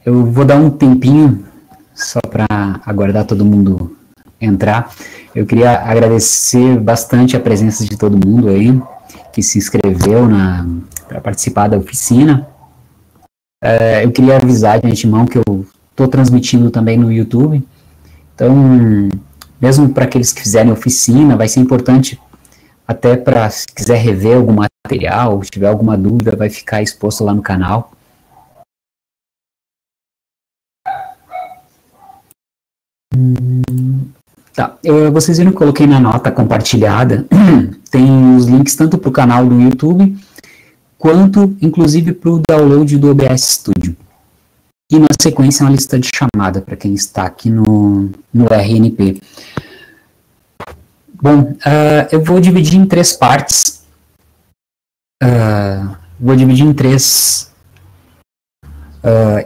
Eu vou dar um tempinho só para aguardar todo mundo entrar. Eu queria agradecer bastante a presença de todo mundo aí que se inscreveu para participar da oficina. Eu queria avisar de antemão que eu estou transmitindo também no YouTube. Então, mesmo para aqueles que fizerem oficina, vai ser importante até para, se quiser rever algum material, se tiver alguma dúvida, vai ficar exposto lá no canal. Tá, vocês viram que eu coloquei na nota compartilhada, tem os links tanto para o canal do YouTube, quanto, inclusive, para o download do OBS Studio. E, na sequência, uma lista de chamada para quem está aqui no RNP. Bom, eu vou dividir em 3 partes. Vou dividir em 3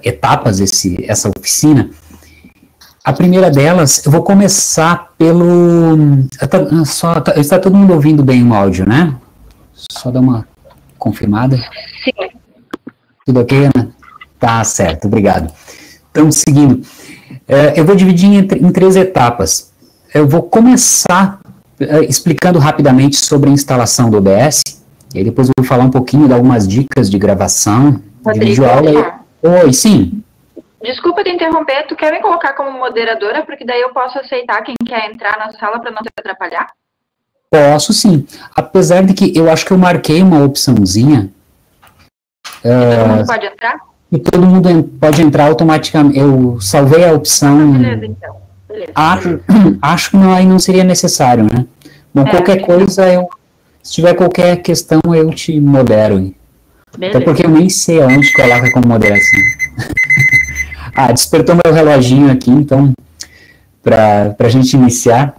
etapas essa oficina. A primeira delas, eu vou começar pelo... Está todo mundo ouvindo bem o áudio, né? Só dar uma confirmada. Sim. Tudo ok, Ana? Tá certo, obrigado. Então, seguindo, eu vou dividir em 3 etapas. Eu vou começar explicando rapidamente sobre a instalação do OBS, e aí depois eu vou falar um pouquinho de algumas dicas de gravação, Rodrigo, de videoaula. Oi, sim. Desculpa te interromper, tu quer me colocar como moderadora, porque daí eu posso aceitar quem quer entrar na sala para não te atrapalhar? Posso sim, apesar de que eu acho que eu marquei uma opçãozinha. Todo mundo pode entrar? E todo mundo pode entrar automaticamente. Eu salvei a opção. Beleza, então. Beleza. Acho que aí não seria necessário, né? Bom, qualquer coisa, se tiver qualquer questão, eu te modero. Beleza. Até porque eu nem sei aonde coloca como moderação. Despertou meu reloginho aqui, então, para a gente iniciar.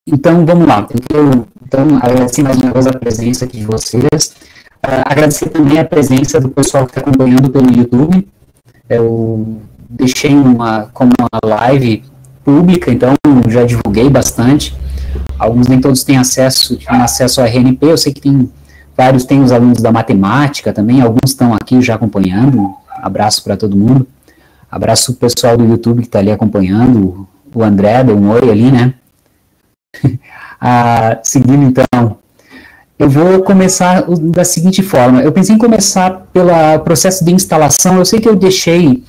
Então, vamos lá. Então, agradecer mais uma vez a presença aqui de vocês. Agradecer também a presença do pessoal que está acompanhando pelo YouTube. Eu deixei como uma live pública, então já divulguei bastante. Alguns nem todos têm acesso ao RNP. Eu sei que vários têm os alunos da matemática também, alguns estão aqui já acompanhando. Abraço para todo mundo. Abraço para o pessoal do YouTube que está ali acompanhando. O André deu um oi ali, né? Seguindo então, eu vou começar da seguinte forma. Eu pensei em começar pelo processo de instalação. Eu sei que eu deixei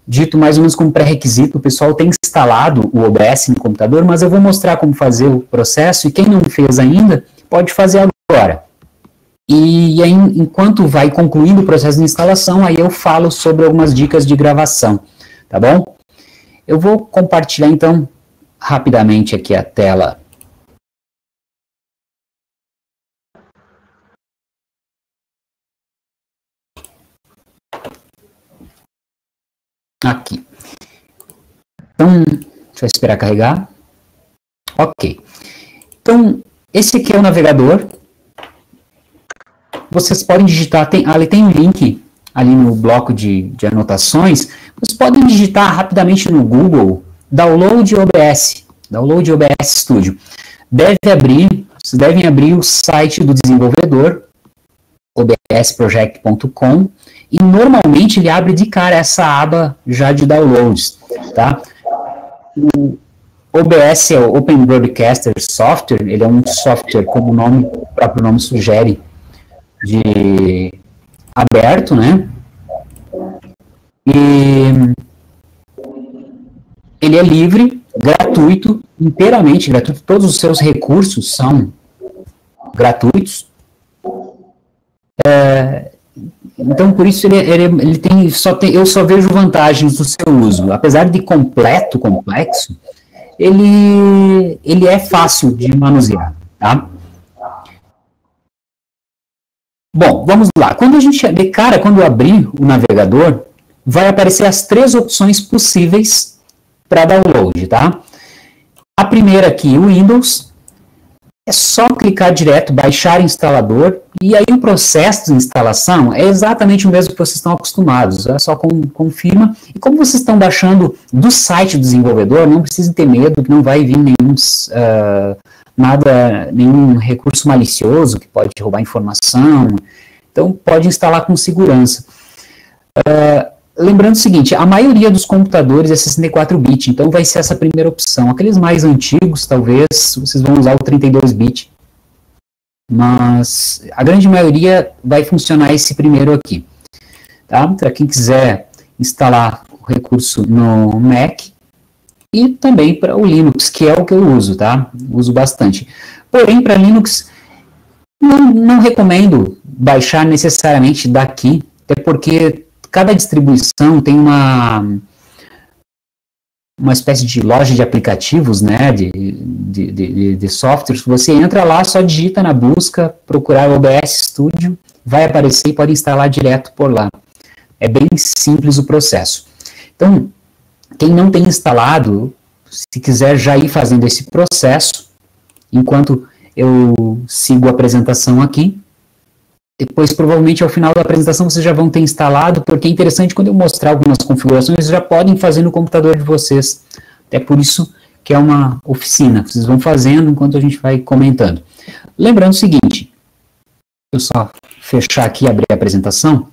dito mais ou menos como pré-requisito, o pessoal tem instalado o OBS no computador, mas eu vou mostrar como fazer o processo, e quem não fez ainda, pode fazer agora. E aí, enquanto vai concluindo o processo de instalação, aí eu falo sobre algumas dicas de gravação, tá bom? Eu vou compartilhar, então, rapidamente aqui a tela. Aqui. Então, deixa eu esperar carregar. Ok. Então, esse aqui é o navegador. Vocês podem digitar, ali tem um link ali no bloco de anotações. Vocês podem digitar rapidamente no Google, download OBS Studio. Vocês devem abrir o site do desenvolvedor, obsproject.com, e normalmente ele abre de cara essa aba já de downloads, tá? O OBS é o Open Broadcaster Software, ele é um software, como o próprio nome sugere, de aberto, né? E ele é livre, gratuito, inteiramente gratuito, todos os seus recursos são gratuitos. Então, por isso, eu só vejo vantagens do seu uso. Apesar de complexo, ele é fácil de manusear, tá? Bom, vamos lá. Quando eu abrir o navegador, vai aparecer as 3 opções possíveis para download, tá? A primeira aqui, o Windows. É só clicar direto, baixar instalador, e aí o processo de instalação é exatamente o mesmo que vocês estão acostumados. É só confirma. E como vocês estão baixando do site do desenvolvedor, não precisem ter medo que não vai vir nenhum recurso malicioso que pode roubar informação. Então, pode instalar com segurança. lembrando o seguinte, a maioria dos computadores é 64-bit, então vai ser essa primeira opção. Aqueles mais antigos, talvez, vocês vão usar o 32-bit. Mas a grande maioria vai funcionar esse primeiro aqui. Tá? Para quem quiser instalar o recurso no Mac e também para o Linux, que é o que eu uso, tá? Uso bastante. Porém, para Linux, não recomendo baixar necessariamente daqui, até porque cada distribuição tem uma espécie de loja de aplicativos, né, de softwares. Você entra lá, só digita na busca, procurar o OBS Studio, vai aparecer e pode instalar direto por lá. É bem simples o processo. Então, quem não tem instalado, se quiser já ir fazendo esse processo, enquanto eu sigo a apresentação aqui, depois, provavelmente, ao final da apresentação, vocês já vão ter instalado, porque é interessante, quando eu mostrar algumas configurações, vocês já podem fazer no computador de vocês. Até por isso que é uma oficina. Vocês vão fazendo enquanto a gente vai comentando. Lembrando o seguinte, eu só fechar aqui e abrir a apresentação.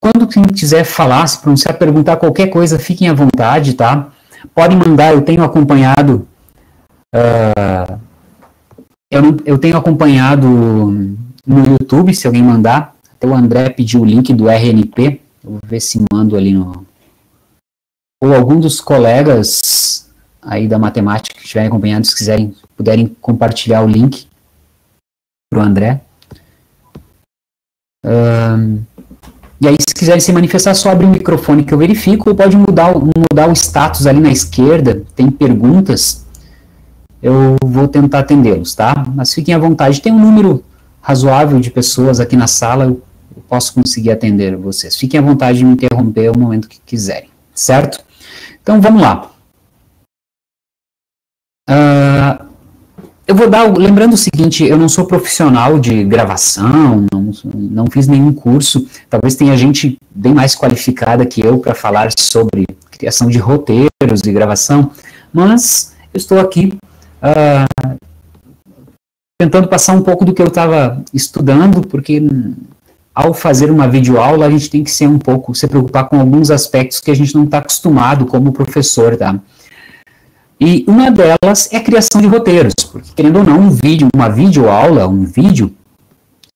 Quando quem quiser falar, se pronunciar, perguntar qualquer coisa, fiquem à vontade, tá? Podem mandar, eu tenho acompanhado... Eu tenho acompanhado no YouTube, se alguém mandar. Até o André pediu o link do RNP. Eu vou ver se mando ali no... Ou algum dos colegas aí da matemática que estiverem acompanhando, se quiserem, puderem compartilhar o link para o André. E aí, se quiserem se manifestar, só abre o microfone que eu verifico, ou pode mudar o status ali na esquerda, tem perguntas. Eu vou tentar atendê-los, tá? Mas fiquem à vontade. Tem um número razoável de pessoas aqui na sala, eu posso conseguir atender vocês. Fiquem à vontade de me interromper o momento que quiserem, certo? Então, vamos lá. Eu vou lembrando o seguinte, eu não sou profissional de gravação, não fiz nenhum curso, talvez tenha gente bem mais qualificada que eu para falar sobre criação de roteiros e gravação, mas eu estou aqui tentando passar um pouco do que eu estava estudando, porque ao fazer uma videoaula a gente tem que se preocupar com alguns aspectos que a gente não está acostumado como professor, tá? E uma delas é a criação de roteiros, porque querendo ou não, uma videoaula, um vídeo,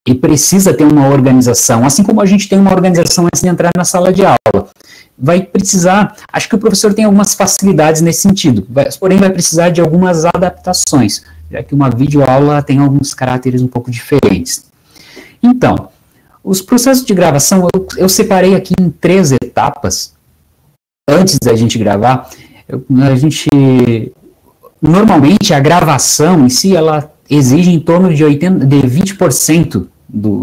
ele precisa ter uma organização, assim como a gente tem uma organização antes de entrar na sala de aula. Vai precisar, acho que o professor tem algumas facilidades nesse sentido, porém vai precisar de algumas adaptações, já que uma videoaula tem alguns caracteres um pouco diferentes. Então, os processos de gravação, eu separei aqui em 3 etapas, antes da gente gravar. Normalmente a gravação em si, ela exige em torno de 20%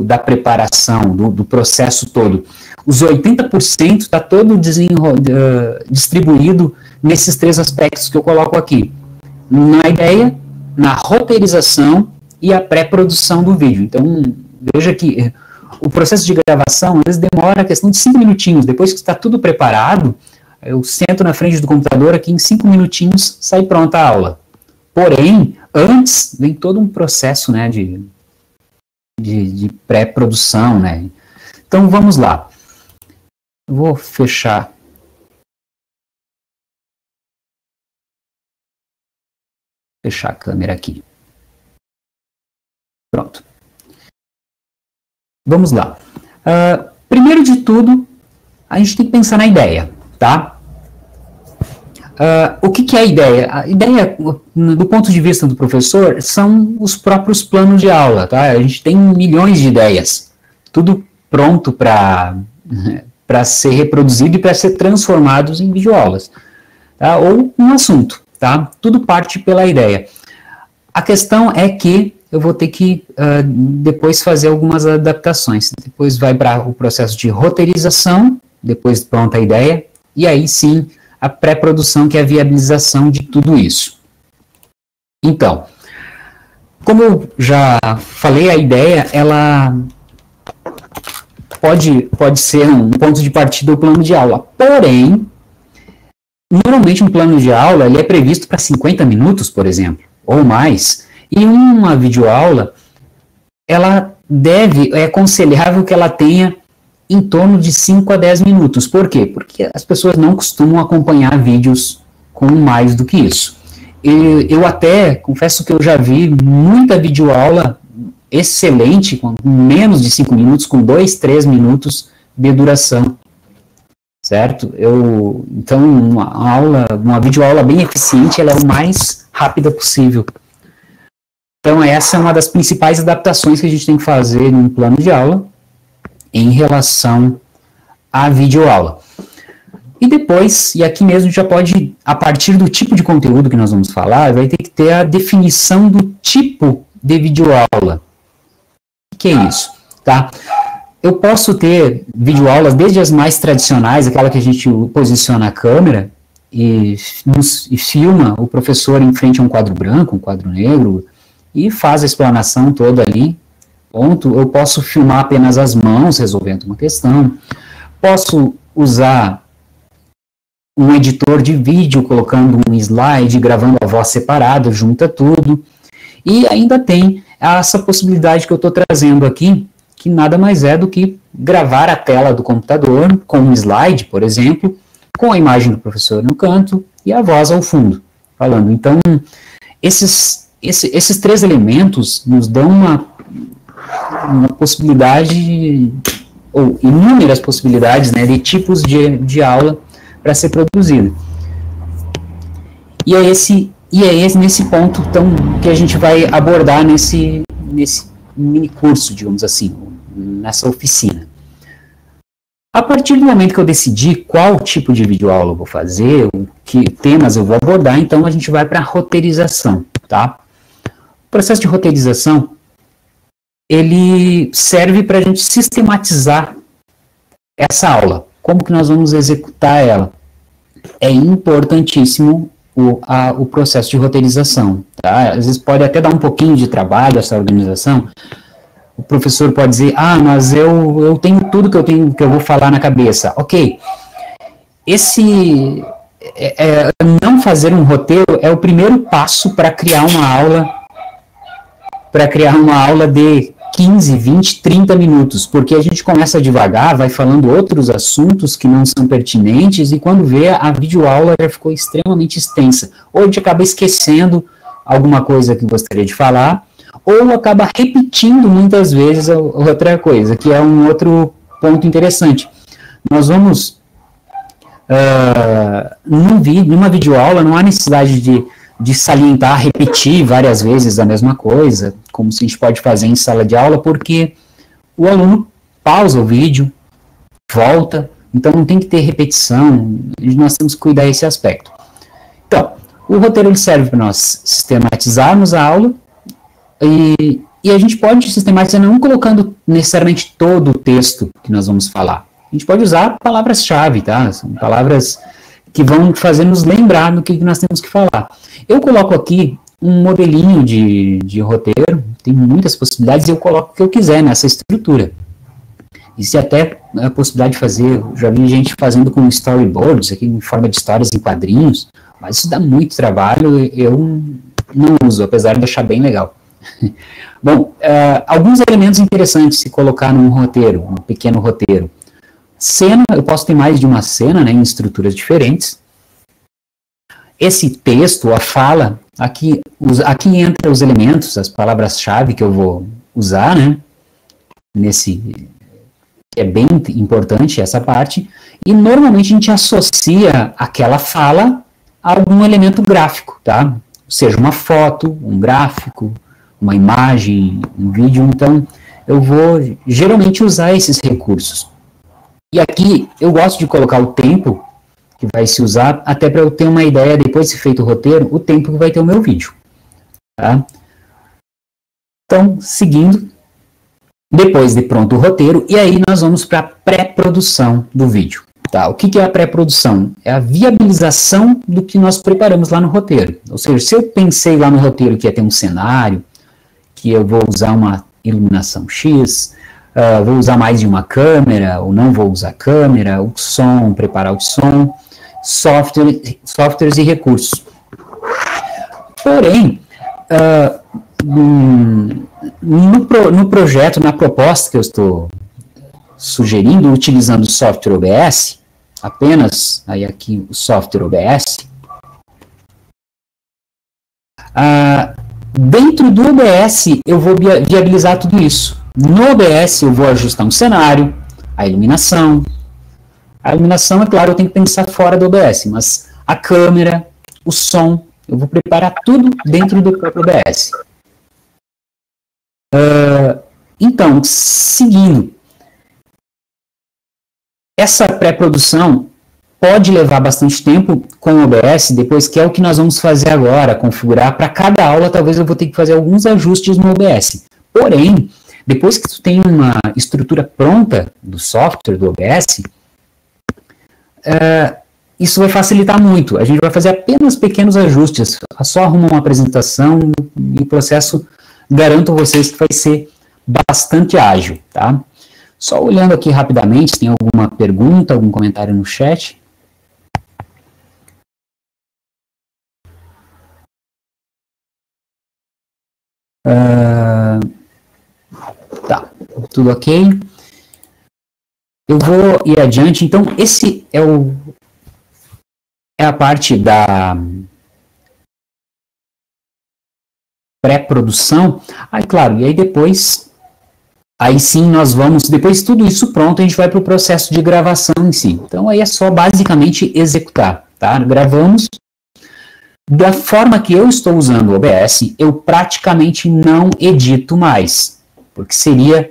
da preparação, do processo todo. Os 80% está todo distribuído nesses 3 aspectos que eu coloco aqui. Na ideia, na roteirização e a pré-produção do vídeo. Então, veja que o processo de gravação, às vezes demora a questão de 5 minutinhos. Depois que está tudo preparado, eu sento na frente do computador, aqui em 5 minutinhos sai pronta a aula. Porém, antes vem todo um processo, né, de pré-produção, né. Então, vamos lá. Eu vou fechar a câmera aqui. Pronto. Vamos lá. Primeiro de tudo, a gente tem que pensar na ideia, tá? O que é a ideia? A ideia, do ponto de vista do professor, são os próprios planos de aula, tá? A gente tem milhões de ideias, tudo pronto para ser reproduzido e para ser transformados em videoaulas, tá? Ou um assunto, tá? Tudo parte pela ideia. A questão é que eu vou ter que depois fazer algumas adaptações. Depois vai para o processo de roteirização, depois pronta a ideia, e aí sim a pré-produção, que é a viabilização de tudo isso. Então, como eu já falei, a ideia, ela pode ser um ponto de partida do plano de aula. Porém, normalmente um plano de aula ele é previsto para 50 minutos, por exemplo, ou mais. E uma videoaula, é aconselhável que ela tenha em torno de 5 a 10 minutos. Por quê? Porque as pessoas não costumam acompanhar vídeos com mais do que isso. Eu até, confesso que eu já vi muita videoaula excelente, com menos de 5 minutos, com 2, 3 minutos de duração, certo? Então, uma videoaula bem eficiente, ela é o mais rápida possível. Então, essa é uma das principais adaptações que a gente tem que fazer num plano de aula em relação à videoaula. E depois, e aqui mesmo já pode, a partir do tipo de conteúdo que nós vamos falar, vai ter que ter a definição do tipo de videoaula. O que é isso? Tá? Eu posso ter videoaulas desde as mais tradicionais, aquela que a gente posiciona a câmera e filma o professor em frente a um quadro branco, um quadro negro, e faz a explanação toda ali, ponto. Eu posso filmar apenas as mãos, resolvendo uma questão. Posso usar um editor de vídeo, colocando um slide, gravando a voz separada, junta tudo. E ainda tem essa possibilidade que eu estou trazendo aqui, que nada mais é do que gravar a tela do computador com um slide, por exemplo, com a imagem do professor no canto e a voz ao fundo, falando. Então, esses 3 elementos nos dão uma possibilidade, ou inúmeras possibilidades, né, de tipos de aula para ser produzido. E é nesse ponto, então, que a gente vai abordar nesse mini curso, digamos assim, nessa oficina. A partir do momento que eu decidi qual tipo de videoaula eu vou fazer, que temas eu vou abordar, então a gente vai para a roteirização, tá? O processo de roteirização, ele serve para a gente sistematizar essa aula. Como que nós vamos executar ela? É importantíssimo o processo de roteirização, tá? Às vezes pode até dar um pouquinho de trabalho essa organização. O professor pode dizer, mas eu tenho tudo que eu vou falar na cabeça. Ok, não fazer um roteiro é o primeiro passo para criar uma aula de 15, 20, 30 minutos, porque a gente começa devagar, vai falando outros assuntos que não são pertinentes, e quando vê, a videoaula já ficou extremamente extensa. Ou a gente acaba esquecendo alguma coisa que gostaria de falar, ou acaba repetindo muitas vezes outra coisa, que é um outro ponto interessante. Nós vamos, numa videoaula, não há necessidade de salientar, repetir várias vezes a mesma coisa, como se a gente pode fazer em sala de aula, porque o aluno pausa o vídeo, volta, então não tem que ter repetição, nós temos que cuidar desse aspecto. Então, o roteiro ele serve para nós sistematizarmos a aula, e a gente pode sistematizar não colocando necessariamente todo o texto que nós vamos falar. A gente pode usar palavras-chave, tá? São palavras que vão fazer nos lembrar do que nós temos que falar. Eu coloco aqui um modelinho de roteiro, tem muitas possibilidades, e eu coloco o que eu quiser nessa estrutura. Existe até a possibilidade de fazer, já vi gente fazendo com storyboards, aqui em forma de histórias em quadrinhos, mas isso dá muito trabalho, eu não uso, apesar de achar bem legal. Bom, alguns elementos interessantes se colocar num roteiro, um pequeno roteiro. Cena, eu posso ter mais de uma cena, né, em estruturas diferentes. Esse texto, a fala, aqui entra os elementos, as palavras-chave que eu vou usar, né, é bem importante essa parte, e normalmente a gente associa aquela fala a algum elemento gráfico, tá? Seja uma foto, um gráfico, uma imagem, um vídeo, então eu vou geralmente usar esses recursos. E aqui eu gosto de colocar o tempo que vai se usar, até para eu ter uma ideia, depois de feito o roteiro, o tempo que vai ter o meu vídeo. Tá? Então, seguindo, depois de pronto o roteiro, e aí nós vamos para a pré-produção do vídeo. Tá? O que é a pré-produção? É a viabilização do que nós preparamos lá no roteiro. Ou seja, se eu pensei lá no roteiro que ia ter um cenário, que eu vou usar uma iluminação X, vou usar mais de uma câmera, ou não vou usar câmera, o som, preparar o som, softwares e recursos. Porém, no projeto, na proposta que eu estou sugerindo, utilizando o software OBS, apenas, aí aqui o software OBS, dentro do OBS eu vou viabilizar tudo isso. No OBS eu vou ajustar um cenário, a iluminação. A iluminação, é claro, eu tenho que pensar fora do OBS, mas a câmera, o som, eu vou preparar tudo dentro do próprio OBS. Então, seguindo, essa pré-produção pode levar bastante tempo com o OBS, depois que é o que nós vamos fazer agora, configurar. Para cada aula, talvez eu vou ter que fazer alguns ajustes no OBS. Porém, depois que tu tem uma estrutura pronta do software, do OBS, isso vai facilitar muito. A gente vai fazer apenas pequenos ajustes, só arruma uma apresentação e o processo, garanto a vocês que vai ser bastante ágil, tá? Só olhando aqui rapidamente, se tem alguma pergunta, algum comentário no chat. Tá, tudo ok. Eu vou ir adiante. Então, esse é a parte da pré-produção. Aí, claro, e aí depois, aí sim nós vamos, depois de tudo isso pronto, a gente vai para o processo de gravação em si. Então, aí é só basicamente executar, tá? Gravamos. Da forma que eu estou usando o OBS, eu praticamente não edito mais, porque seria,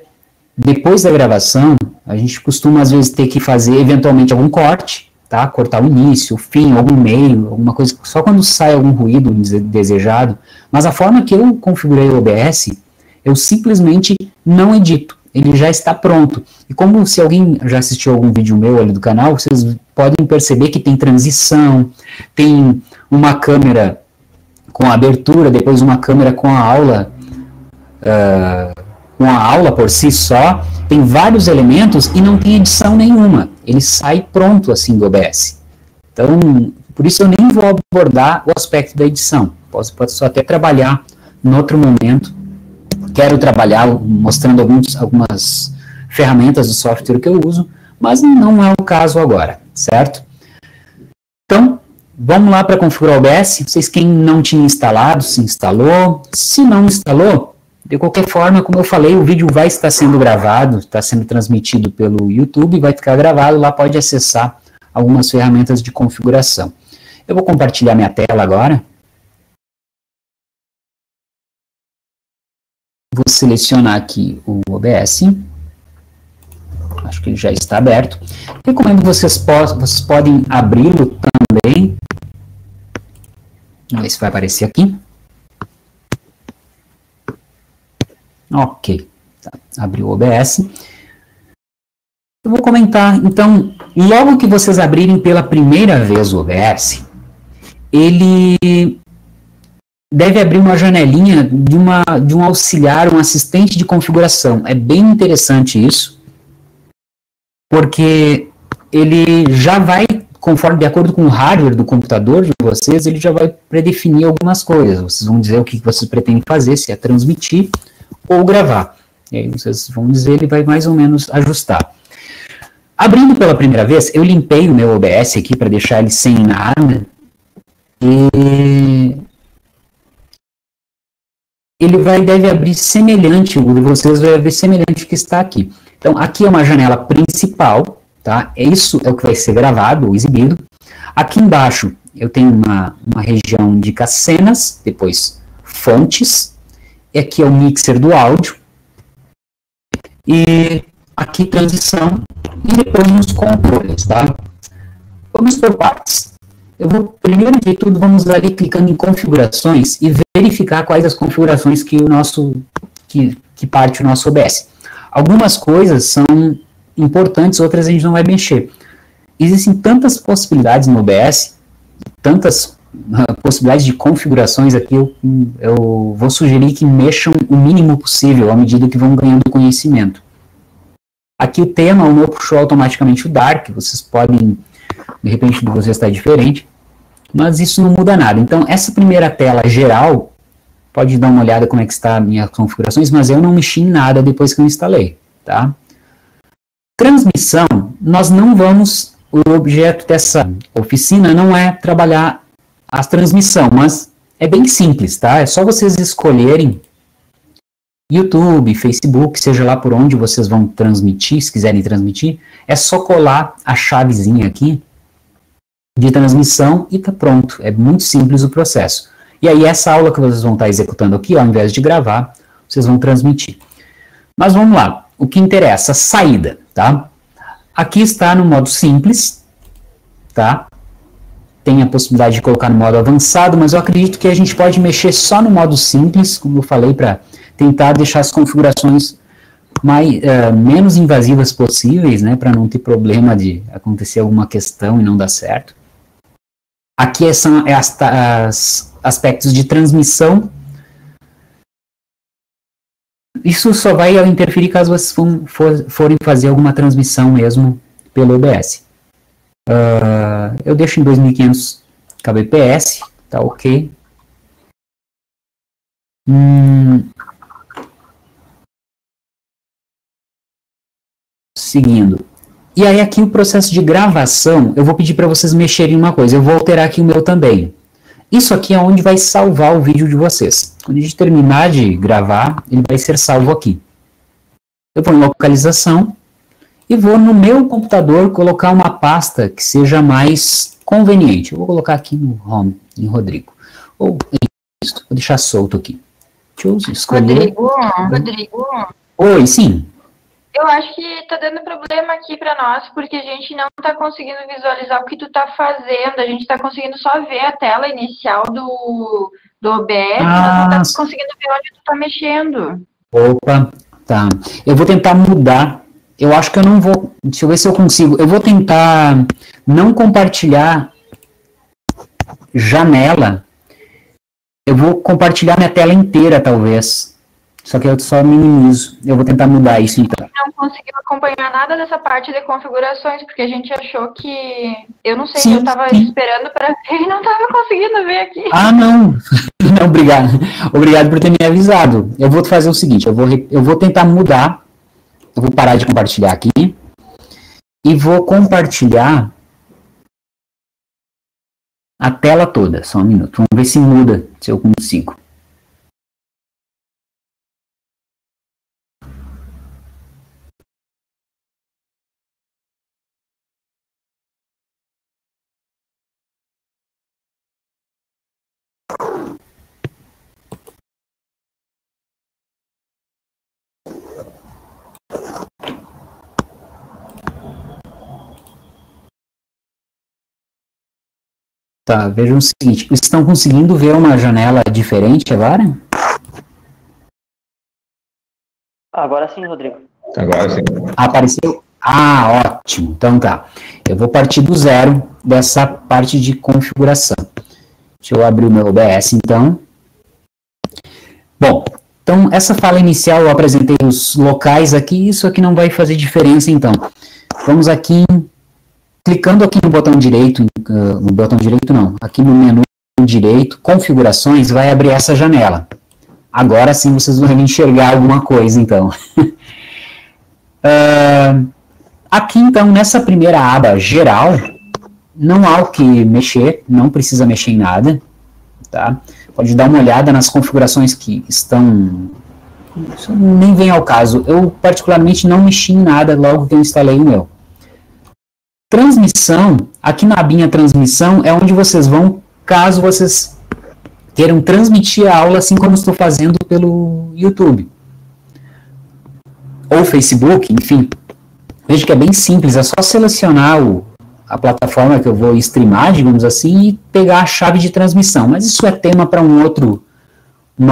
depois da gravação, a gente costuma às vezes ter que fazer eventualmente algum corte, tá? Cortar o início, o fim, algum meio, alguma coisa, só quando sai algum ruído desejado, mas a forma que eu configurei o OBS, eu simplesmente não edito, ele já está pronto. E como se alguém já assistiu algum vídeo meu ali do canal, vocês podem perceber que tem transição, tem uma câmera com a abertura, depois uma câmera com a aula por si só, tem vários elementos e não tem edição nenhuma, ele sai pronto assim do OBS. Então, por isso eu nem vou abordar o aspecto da edição, posso só até trabalhar em outro momento, quero trabalhar mostrando algumas ferramentas do software que eu uso, mas não é o caso agora, certo? Então, vamos lá para configurar o OBS. Vocês, quem não tinha instalado, se instalou. Se não instalou, de qualquer forma, como eu falei, o vídeo vai estar sendo gravado, está sendo transmitido pelo YouTube, vai ficar gravado, lá pode acessar algumas ferramentas de configuração. Eu vou compartilhar minha tela agora. Vou selecionar aqui o OBS. Acho que ele já está aberto. Recomendo que vocês podem abri-lo também. Vamos ver se vai aparecer aqui. Ok. Tá. Abriu o OBS. Eu vou comentar, então, logo que vocês abrirem pela primeira vez o OBS, ele deve abrir uma janelinha de um auxiliar, um assistente de configuração. É bem interessante isso, porque ele já vai, conforme, de acordo com o hardware do computador de vocês, ele já vai predefinir algumas coisas. Vocês vão dizer o que vocês pretendem fazer, se é transmitir ou gravar. E aí vocês vão dizer, ele vai mais ou menos ajustar. Abrindo pela primeira vez, eu limpei o meu OBS aqui para deixar ele sem nada. E ele deve abrir semelhante, o de vocês vai abrir semelhante ao que está aqui. Então, aqui é uma janela principal, tá? Isso é o que vai ser gravado ou exibido. Aqui embaixo eu tenho uma região de cenas, depois fontes, e aqui é o mixer do áudio, e aqui transição, e depois nos controles, tá? Vamos por partes. Eu vou, primeiro de tudo, vamos ali clicando em configurações e verificar quais as configurações que parte o nosso OBS. Algumas coisas são importantes, outras a gente não vai mexer. Existem tantas possibilidades no OBS, tantas possibilidades de configurações aqui, eu vou sugerir que mexam o mínimo possível à medida que vão ganhando conhecimento. Aqui o tema, o meu puxou automaticamente o Dark, vocês podem, de repente, o de vocês está diferente, mas isso não muda nada. Então, essa primeira tela geral, pode dar uma olhada como é que está as minhas configurações, mas eu não mexi em nada depois que eu instalei, tá? Transmissão, nós não vamos, o objeto dessa oficina não é trabalhar a transmissão, mas é bem simples, tá? É só vocês escolherem YouTube, Facebook, seja lá por onde vocês vão transmitir, se quiserem transmitir, é só colar a chavezinha aqui de transmissão e tá pronto. É muito simples o processo. E aí essa aula que vocês vão estar executando aqui, ao invés de gravar, vocês vão transmitir. Mas vamos lá, o que interessa, saída, tá? Aqui está no modo simples, tá? Tem a possibilidade de colocar no modo avançado, mas eu acredito que a gente pode mexer só no modo simples, como eu falei, para tentar deixar as configurações menos invasivas possíveis, né, para não ter problema de acontecer alguma questão e não dar certo. Aqui são as aspectos de transmissão. Isso só vai interferir caso vocês forem fazer alguma transmissão mesmo pelo OBS. Eu deixo em 2500 kbps, tá ok. Seguindo. E aí aqui o processo de gravação, eu vou pedir para vocês mexerem em uma coisa, eu vou alterar aqui o meu também. Isso aqui é onde vai salvar o vídeo de vocês. Quando a gente terminar de gravar, ele vai ser salvo aqui. Eu vou em localização e vou no meu computador colocar uma pasta que seja mais conveniente. Eu vou colocar aqui no Home, em Rodrigo. Ou isso, vou deixar solto aqui. Deixa eu escolher. Rodrigo. Oi, sim. Eu acho que tá dando problema aqui para nós, porque a gente não tá conseguindo visualizar o que tu tá fazendo, a gente tá conseguindo só ver a tela inicial do OBS, mas não tá conseguindo ver onde tu tá mexendo. Opa, tá. Eu vou tentar mudar, eu acho que eu não vou, deixa eu ver se eu consigo, eu vou tentar não compartilhar janela, eu vou compartilhar minha tela inteira, talvez. Só que eu só minimizo. Eu vou tentar mudar isso então. Não conseguiu acompanhar nada dessa parte de configurações, porque a gente achou que... Eu não sei, sim, eu tava esperando para ver e não tava conseguindo ver aqui. Ah, não. Não, obrigado. Obrigado por ter me avisado. Eu vou fazer o seguinte, eu vou tentar mudar. Eu vou parar de compartilhar aqui. E vou compartilhar a tela toda. Só um minuto. Vamos ver se muda, se eu consigo. Tá, vejam o seguinte, vocês estão conseguindo ver uma janela diferente agora? Agora sim, Rodrigo. Agora sim. Apareceu? Ah, ótimo. Então tá. Eu vou partir do zero dessa parte de configuração. Deixa eu abrir o meu OBS então. Bom, então essa fala inicial eu apresentei os locais aqui, isso aqui não vai fazer diferença então. Vamos aqui, clicando aqui no botão direito, aqui no menu direito, configurações, vai abrir essa janela. Agora sim vocês vão enxergar alguma coisa então. Aqui então, nessa primeira aba geral, não há o que mexer, não precisa mexer em nada, tá? Pode dar uma olhada nas configurações que estão... Isso nem vem ao caso. Eu, particularmente, não mexi em nada logo que eu instalei o meu. Transmissão, aqui na abinha transmissão, é onde vocês vão, caso vocês queiram transmitir a aula, assim como estou fazendo pelo YouTube. Ou Facebook, enfim. Veja que é bem simples, é só selecionar a plataforma que eu vou streamar, digamos assim, e pegar a chave de transmissão. Mas isso é tema para uma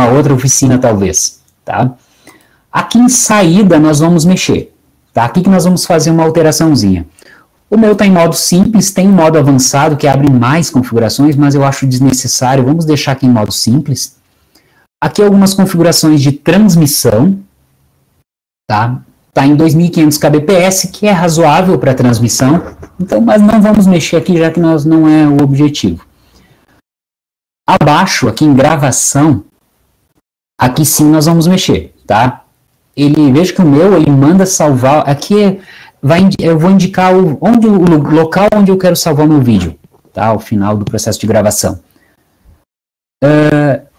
outra oficina, talvez. Tá? Aqui em saída nós vamos mexer. Tá? Aqui que nós vamos fazer uma alteraçãozinha. O meu está em modo simples, tem um modo avançado que abre mais configurações, mas eu acho desnecessário. Vamos deixar aqui em modo simples. Aqui algumas configurações de transmissão. Tá? Está em 2500 kbps, que é razoável para transmissão, então, mas não vamos mexer aqui, já que nós não é o objetivo. Abaixo, aqui em gravação, aqui sim nós vamos mexer, tá? Veja que o meu, ele manda salvar, aqui eu vou indicar o local onde eu quero salvar o meu vídeo, tá? Ao final do processo de gravação.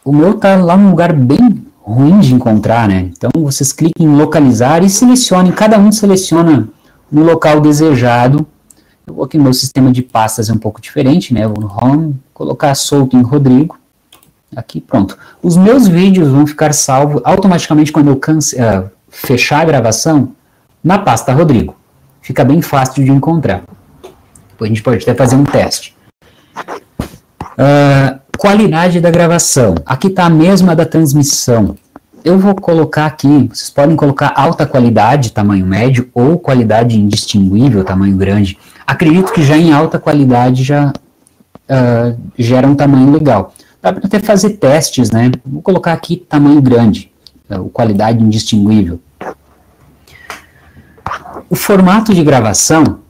O meu tá lá num lugar bem ruim de encontrar, né? Então, vocês cliquem em localizar e selecionem, cada um seleciona no local desejado. Eu vou aqui no meu sistema de pastas é um pouco diferente, né? Eu vou no Home, colocar solto em Rodrigo. Aqui, pronto. Os meus vídeos vão ficar salvos automaticamente quando eu fechar a gravação na pasta Rodrigo. Fica bem fácil de encontrar. Depois a gente pode até fazer um teste. Qualidade da gravação. Aqui está a mesma da transmissão. Eu vou colocar aqui, vocês podem colocar alta qualidade, tamanho médio, ou qualidade indistinguível, tamanho grande. Acredito que já em alta qualidade já gera um tamanho legal. Dá para até fazer testes, né? Vou colocar aqui tamanho grande, qualidade indistinguível. O formato de gravação,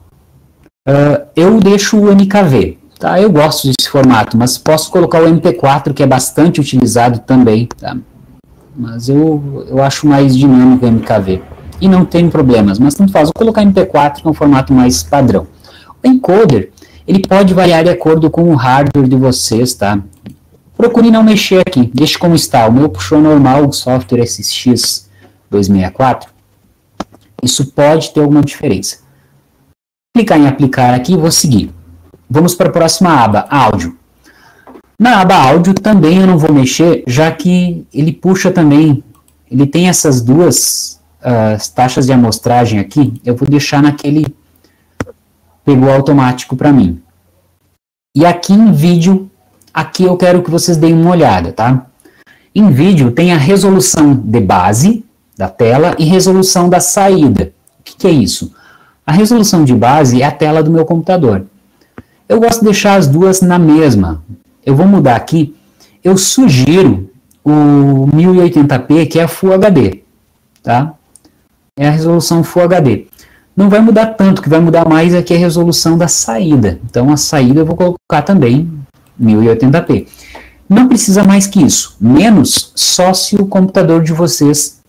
eu deixo o MKV, tá? Eu gosto desse formato, mas posso colocar o MP4, que é bastante utilizado também, tá? Mas eu acho mais dinâmico o MKV. E não tem problemas, mas tanto faz. Vou colocar MP4, que é um formato mais padrão. O encoder, ele pode variar de acordo com o hardware de vocês, tá? Procure não mexer aqui, deixe como está. O meu puxou normal, o software SX 264. Isso pode ter alguma diferença. Clicar em aplicar aqui e vou seguir. Vamos para a próxima aba, áudio. Na aba áudio também eu não vou mexer, já que ele puxa também, ele tem essas duas taxas de amostragem aqui, eu vou deixar naquele pegou automático para mim. E aqui em vídeo, aqui eu quero que vocês deem uma olhada, tá? Em vídeo tem a resolução de base da tela e resolução da saída. O que é isso? A resolução de base é a tela do meu computador. Eu gosto de deixar as duas na mesma. Eu vou mudar aqui. Eu sugiro o 1080p, que é a Full HD. Tá? É a resolução Full HD. Não vai mudar tanto, o que vai mudar mais aqui é a resolução da saída. Então a saída eu vou colocar também 1080p. Não precisa mais que isso. Menos só se o computador de vocês,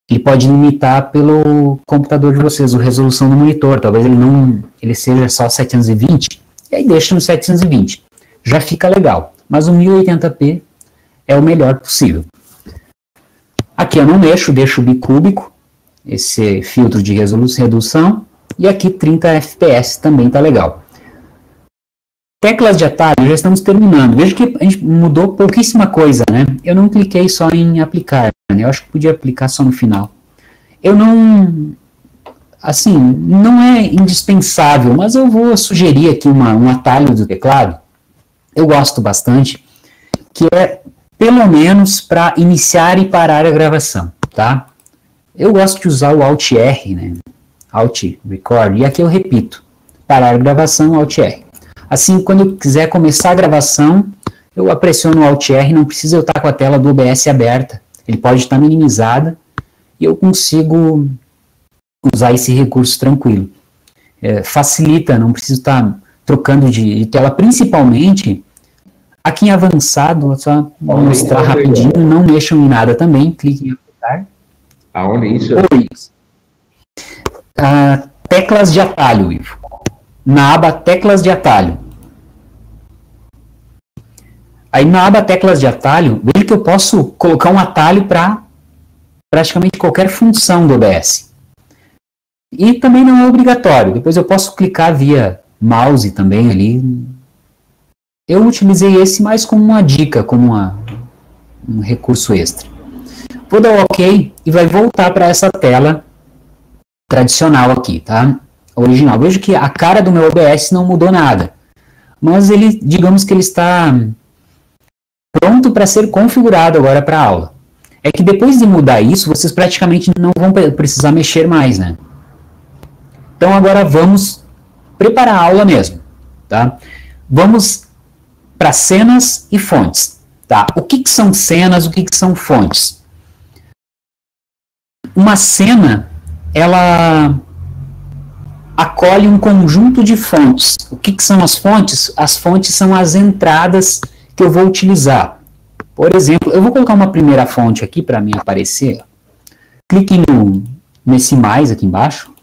ele pode limitar pelo computador de vocês, a resolução do monitor. Talvez ele seja só 720, e aí deixa no 720. Já fica legal. Mas o 1080p é o melhor possível. Aqui eu não mexo, deixo o bicúbico, esse filtro de redução, e aqui 30 fps também está legal. Teclas de atalho, já estamos terminando. Veja que a gente mudou pouquíssima coisa, né? Eu não cliquei só em aplicar, né? Eu acho que podia aplicar só no final. Eu não... Assim, não é indispensável, mas eu vou sugerir aqui um atalho do teclado. Eu gosto bastante, que é pelo menos para iniciar e parar a gravação, tá? Eu gosto de usar o Alt-R, né? Alt-Record, e aqui eu repito, parar a gravação, Alt-R. Assim, quando eu quiser começar a gravação, eu pressiono o Alt-R, não precisa eu estar com a tela do OBS aberta. Ele pode estar minimizada e eu consigo usar esse recurso tranquilo. Facilita, não preciso estar trocando de tela, principalmente aqui em avançado, só vou mostrar rapidinho, não mexam em nada também, clique em aplicar. Aonde isso? Teclas de atalho, Ivo. Na aba Teclas de atalho. Aí na aba Teclas de atalho, veja que eu posso colocar um atalho para praticamente qualquer função do OBS. E também não é obrigatório. Depois eu posso clicar via mouse também ali. Eu utilizei esse mais como uma dica, como um recurso extra. Vou dar o OK e vai voltar para essa tela tradicional aqui, tá? Original. Vejo que a cara do meu OBS não mudou nada. Mas ele, digamos que ele está pronto para ser configurado agora para a aula. É que depois de mudar isso, vocês praticamente não vão precisar mexer mais, né? Então agora vamos preparar a aula mesmo, tá? Vamos para cenas e fontes, tá? O que são cenas, o que são fontes? Uma cena, ela acolhe um conjunto de fontes. O que são as fontes? As fontes são as entradas que eu vou utilizar. Por exemplo, eu vou colocar uma primeira fonte aqui para mim aparecer. Clique nesse mais aqui embaixo.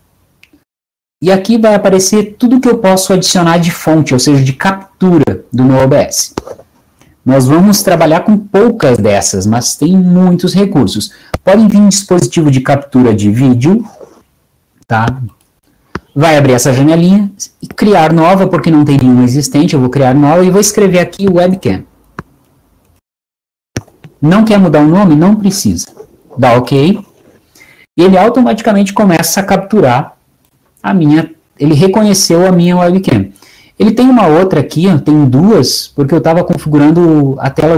E aqui vai aparecer tudo que eu posso adicionar de fonte, ou seja, de captura do meu OBS. Nós vamos trabalhar com poucas dessas, mas tem muitos recursos. Podem vir um dispositivo de captura de vídeo, tá? Vai abrir essa janelinha e criar nova, porque não tem nenhuma existente, eu vou criar nova e vou escrever aqui webcam. Não quer mudar o nome? Não precisa. Dá OK. E ele automaticamente começa a capturar a minha, ele reconheceu a minha webcam. Ele tem uma outra aqui, tem duas, porque eu estava configurando a tela,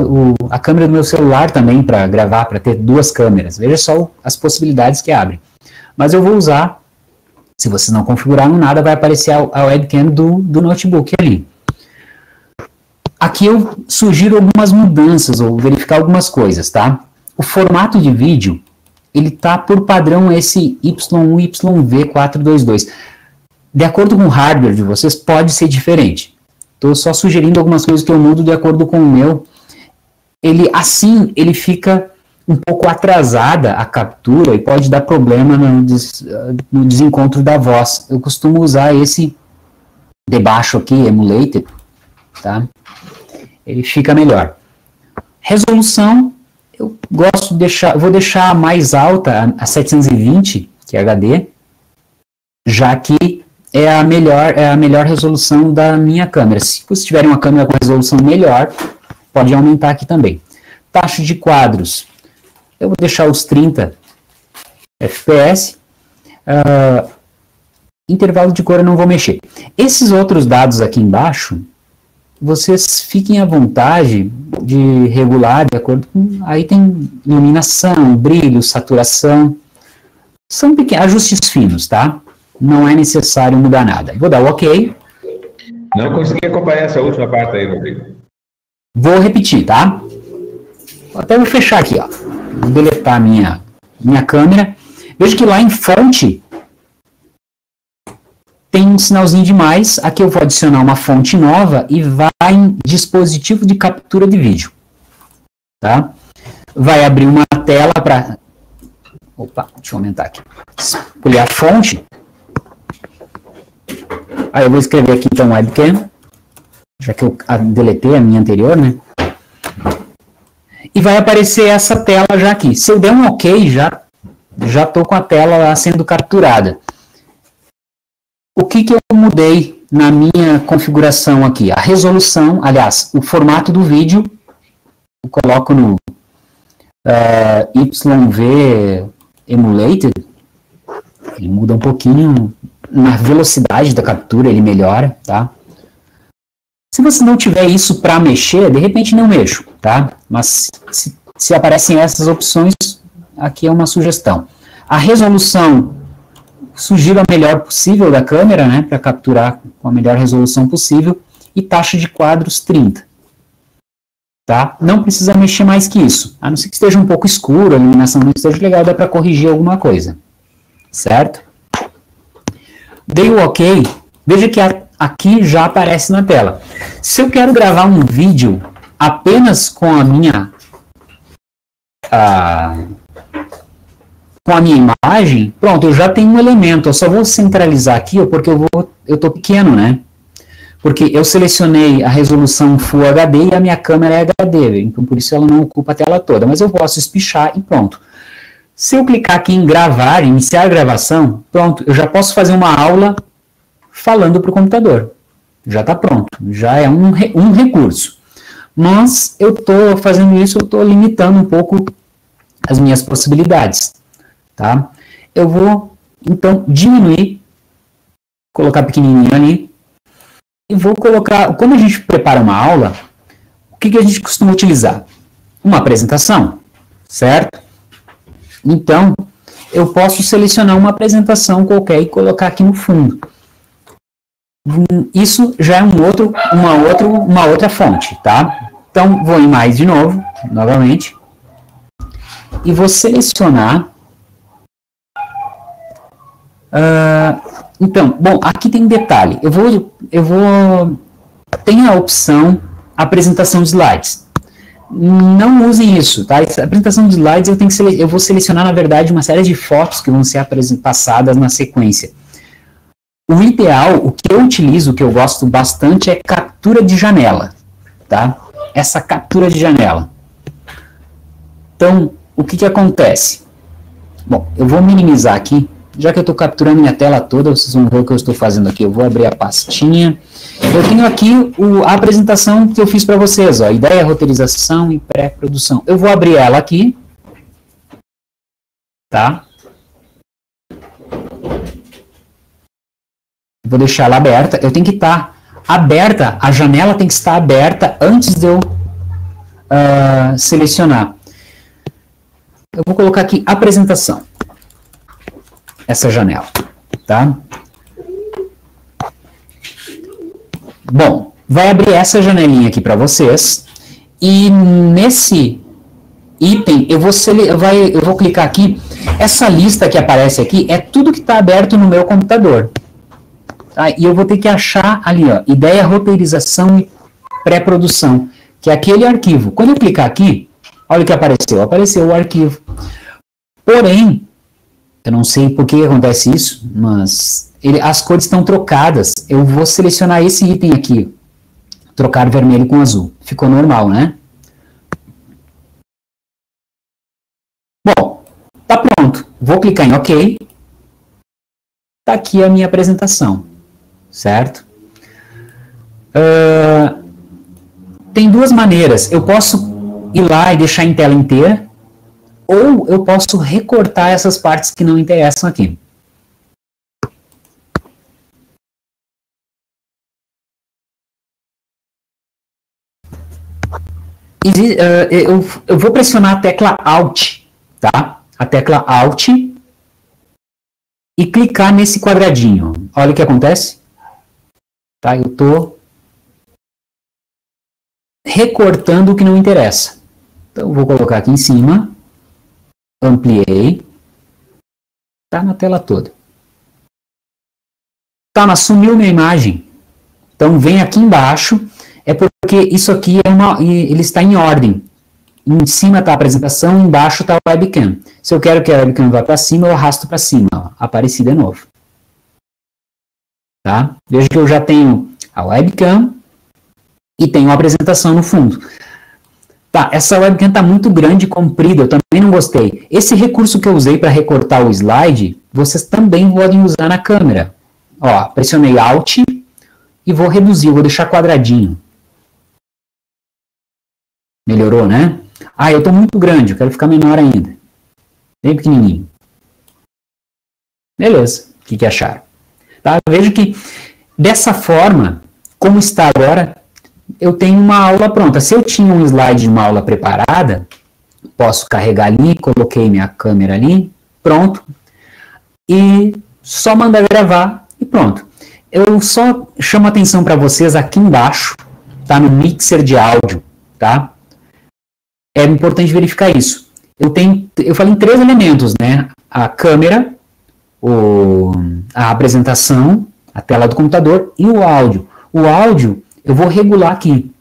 a câmera do meu celular também para gravar, para ter duas câmeras. Veja só as possibilidades que abre. Mas eu vou usar, se vocês não configuraram nada, vai aparecer a webcam do notebook ali. Aqui eu sugiro algumas mudanças, ou verificar algumas coisas, tá? O formato de vídeo, ele tá por padrão esse Y1YV422. De acordo com o hardware de vocês, pode ser diferente. Estou só sugerindo algumas coisas que eu mudo de acordo com o meu. Assim, ele fica um pouco atrasada a captura e pode dar problema no desencontro da voz. Eu costumo usar esse de baixo aqui, Emulated, tá? Ele fica melhor. Resolução, eu gosto de deixar, vou deixar a mais alta, a 720, que é HD, já que é a melhor resolução da minha câmera. Se vocês tiverem uma câmera com resolução melhor, pode aumentar aqui também. Taxa de quadros, eu vou deixar os 30 FPS. Intervalo de cor eu não vou mexer. Esses outros dados aqui embaixo, vocês fiquem à vontade de regular de acordo com... Aí tem iluminação, brilho, saturação. São pequenos ajustes finos, tá? Não é necessário mudar nada. Vou dar o OK. Não consegui acompanhar essa última parte aí, Rodrigo. Vou repetir, tá? Até vou fechar aqui, ó. Vou deletar a minha câmera. Veja que lá em fonte tem um sinalzinho de mais. Aqui eu vou adicionar uma fonte nova e vai em dispositivo de captura de vídeo. Tá? Vai abrir uma tela para... Opa, deixa eu aumentar aqui. Escolher a fonte. Aí eu vou escrever aqui então webcam, já que eu deletei a minha anterior, né? E vai aparecer essa tela já aqui. Se eu der um OK, já estou com a tela lá sendo capturada. O que eu mudei na minha configuração aqui? A resolução, aliás, o formato do vídeo, eu coloco no YV Emulated, ele muda um pouquinho, na velocidade da captura ele melhora, tá? Se você não tiver isso para mexer, de repente não mexo, tá? Mas se aparecem essas opções, aqui é uma sugestão. A resolução, sugiro a melhor possível da câmera, né, para capturar com a melhor resolução possível, e taxa de quadros 30. Tá? Não precisa mexer mais que isso, a não ser que esteja um pouco escuro, a iluminação não esteja legal, dá para corrigir alguma coisa. Certo? Dei o OK, veja que aqui já aparece na tela. Se eu quero gravar um vídeo apenas com a minha imagem, pronto, eu já tenho um elemento, eu só vou centralizar aqui, porque eu estou pequeno, né? Porque eu selecionei a resolução Full HD e a minha câmera é HD, então por isso ela não ocupa a tela toda, mas eu posso espichar e pronto. Se eu clicar aqui em gravar, iniciar a gravação, pronto, eu já posso fazer uma aula falando para o computador. Já está pronto, já é um recurso. Mas eu estou fazendo isso, eu estou limitando um pouco as minhas possibilidades. Tá? Eu vou, então, diminuir, colocar pequenininho ali, e vou colocar, como a gente prepara uma aula, o que a gente costuma utilizar? Uma apresentação, certo? Então, eu posso selecionar uma apresentação qualquer e colocar aqui no fundo. Isso já é uma outra fonte, tá? Então, vou em mais de novo, novamente, e vou selecionar. Então, bom, aqui tem um detalhe. Tem a opção apresentação de slides. Não usem isso, tá? A apresentação de slides eu vou selecionar, na verdade, uma série de fotos que vão ser passadas na sequência. O ideal, o que eu utilizo, o que eu gosto bastante, é captura de janela, tá? Essa captura de janela. Então, o que acontece? Bom, eu vou minimizar aqui, já que eu estou capturando minha tela toda, vocês vão ver o que eu estou fazendo aqui. Eu vou abrir a pastinha. Eu tenho aqui a apresentação que eu fiz para vocês, ó, ideia, roteirização e pré-produção. Eu vou abrir ela aqui, tá? Vou deixar ela aberta. Eu tenho que estar aberta, a janela tem que estar aberta antes de eu selecionar. Eu vou colocar aqui apresentação. Essa janela, tá? Bom, vai abrir essa janelinha aqui para vocês. E nesse item, eu vou clicar aqui. Essa lista que aparece aqui é tudo que está aberto no meu computador. Tá? E eu vou ter que achar ali, ó, ideia, roteirização e pré-produção, que é aquele arquivo. Quando eu clicar aqui, olha o que apareceu. Apareceu o arquivo. Porém, eu não sei por que acontece isso, mas as cores estão trocadas. Eu vou selecionar esse item aqui. Trocar vermelho com azul. Ficou normal, né? Bom, tá pronto. Vou clicar em OK. Tá aqui a minha apresentação. Certo? Tem duas maneiras. Eu posso ir lá e deixar em tela inteira, ou eu posso recortar essas partes que não interessam aqui. Eu vou pressionar a tecla Alt, tá? A tecla Alt e clicar nesse quadradinho. Olha o que acontece. Tá? Eu estou recortando o que não interessa. Então, eu vou colocar aqui em cima. Ampliei. Tá na tela toda. Tá, mas sumiu minha imagem. Então, vem aqui embaixo. É porque isso aqui ele está em ordem. Em cima está a apresentação, embaixo está o webcam. Se eu quero que a webcam vá para cima, eu arrasto para cima. Ó, apareci de novo. Tá? Veja que eu já tenho a webcam e tenho a apresentação no fundo. Tá, essa webcam está muito grande e comprida, eu também não gostei. Esse recurso que eu usei para recortar o slide, vocês também podem usar na câmera. Ó, pressionei Alt e vou reduzir, vou deixar quadradinho. Melhorou, né? Ah, eu estou muito grande, eu quero ficar menor ainda. Bem pequenininho. Beleza, o que acharam? Tá? Veja que, dessa forma, como está agora, eu tenho uma aula pronta. Se eu tinha um slide de uma aula preparada, posso carregar ali, coloquei minha câmera ali, pronto. E só mandar gravar e pronto. Eu só chamo a atenção para vocês aqui embaixo, tá? No mixer de áudio, tá? É importante verificar isso. Eu falei em 3 elementos, né? A câmera, a apresentação, a tela do computador e o áudio. O áudio eu vou regular aqui.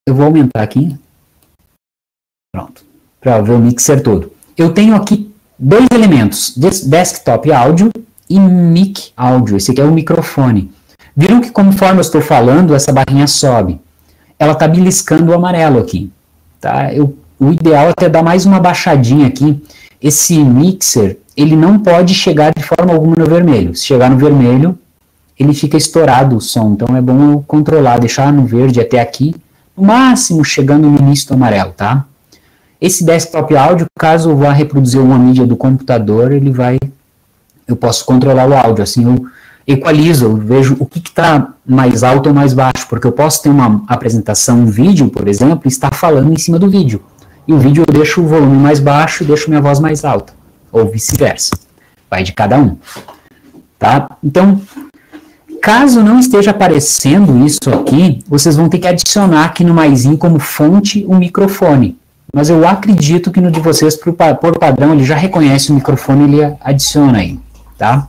Eu vou aumentar aqui. Pronto. Para ver o mixer todo. Eu tenho aqui 2 elementos. Desktop áudio e mic áudio. Esse aqui é o microfone. Viram que conforme eu estou falando, essa barrinha sobe. Ela está beliscando o amarelo aqui. Tá? O ideal é até dar mais uma baixadinha aqui. Esse mixer, ele não pode chegar de forma alguma no vermelho. Se chegar no vermelho, ele fica estourado o som. Então é bom eu controlar, deixar no verde até aqui, no máximo chegando no início do amarelo, tá? Esse desktop áudio, caso eu vá reproduzir uma mídia do computador, eu posso controlar o áudio, assim eu equalizo, eu vejo o que está mais alto ou mais baixo, porque eu posso ter uma apresentação, um vídeo, por exemplo, e estar falando em cima do vídeo. E o vídeo eu deixo o volume mais baixo e deixo minha voz mais alta, ou vice-versa. Vai de cada um. Tá? Então, caso não esteja aparecendo isso aqui, vocês vão ter que adicionar aqui no maisinho como fonte o microfone. Mas eu acredito que no de vocês, por padrão, ele já reconhece o microfone e ele adiciona aí. Tá?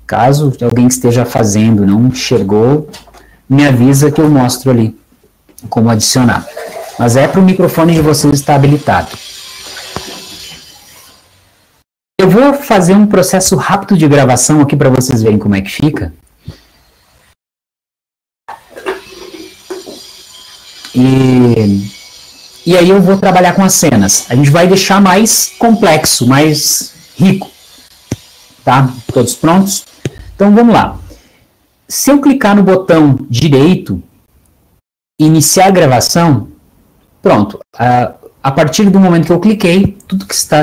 Caso alguém que esteja fazendo não enxergou, me avisa que eu mostro ali como adicionar. Mas é para o microfone de vocês estar habilitado. Eu vou fazer um processo rápido de gravação aqui para vocês verem como é que fica. E aí eu vou trabalhar com as cenas. A gente vai deixar mais complexo, mais rico. Tá? Todos prontos? Então vamos lá. Se eu clicar no botão direito, iniciar a gravação, pronto. A partir do momento que eu cliquei, tudo que está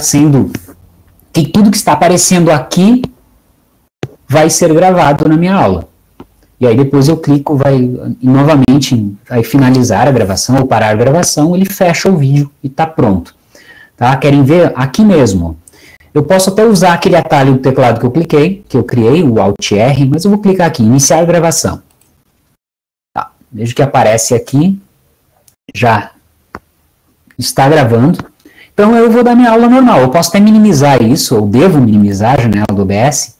aparecendo aqui vai ser gravado na minha aula. E aí depois eu clico, novamente vai finalizar a gravação ou parar a gravação, ele fecha o vídeo e está pronto. Tá? Querem ver? Aqui mesmo. Eu posso até usar aquele atalho do teclado que eu cliquei, que eu criei, o Alt R, mas eu vou clicar aqui, iniciar a gravação. Tá. Veja que aparece aqui, já está gravando. Então eu vou dar minha aula normal. Eu posso até minimizar isso, ou devo minimizar a janela do OBS,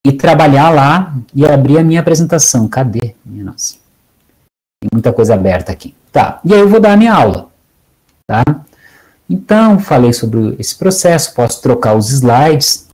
e trabalhar lá e abrir a minha apresentação. Cadê? Minha nossa. Tem muita coisa aberta aqui. Tá, e aí eu vou dar a minha aula. Tá? Então, falei sobre esse processo, posso trocar os slides.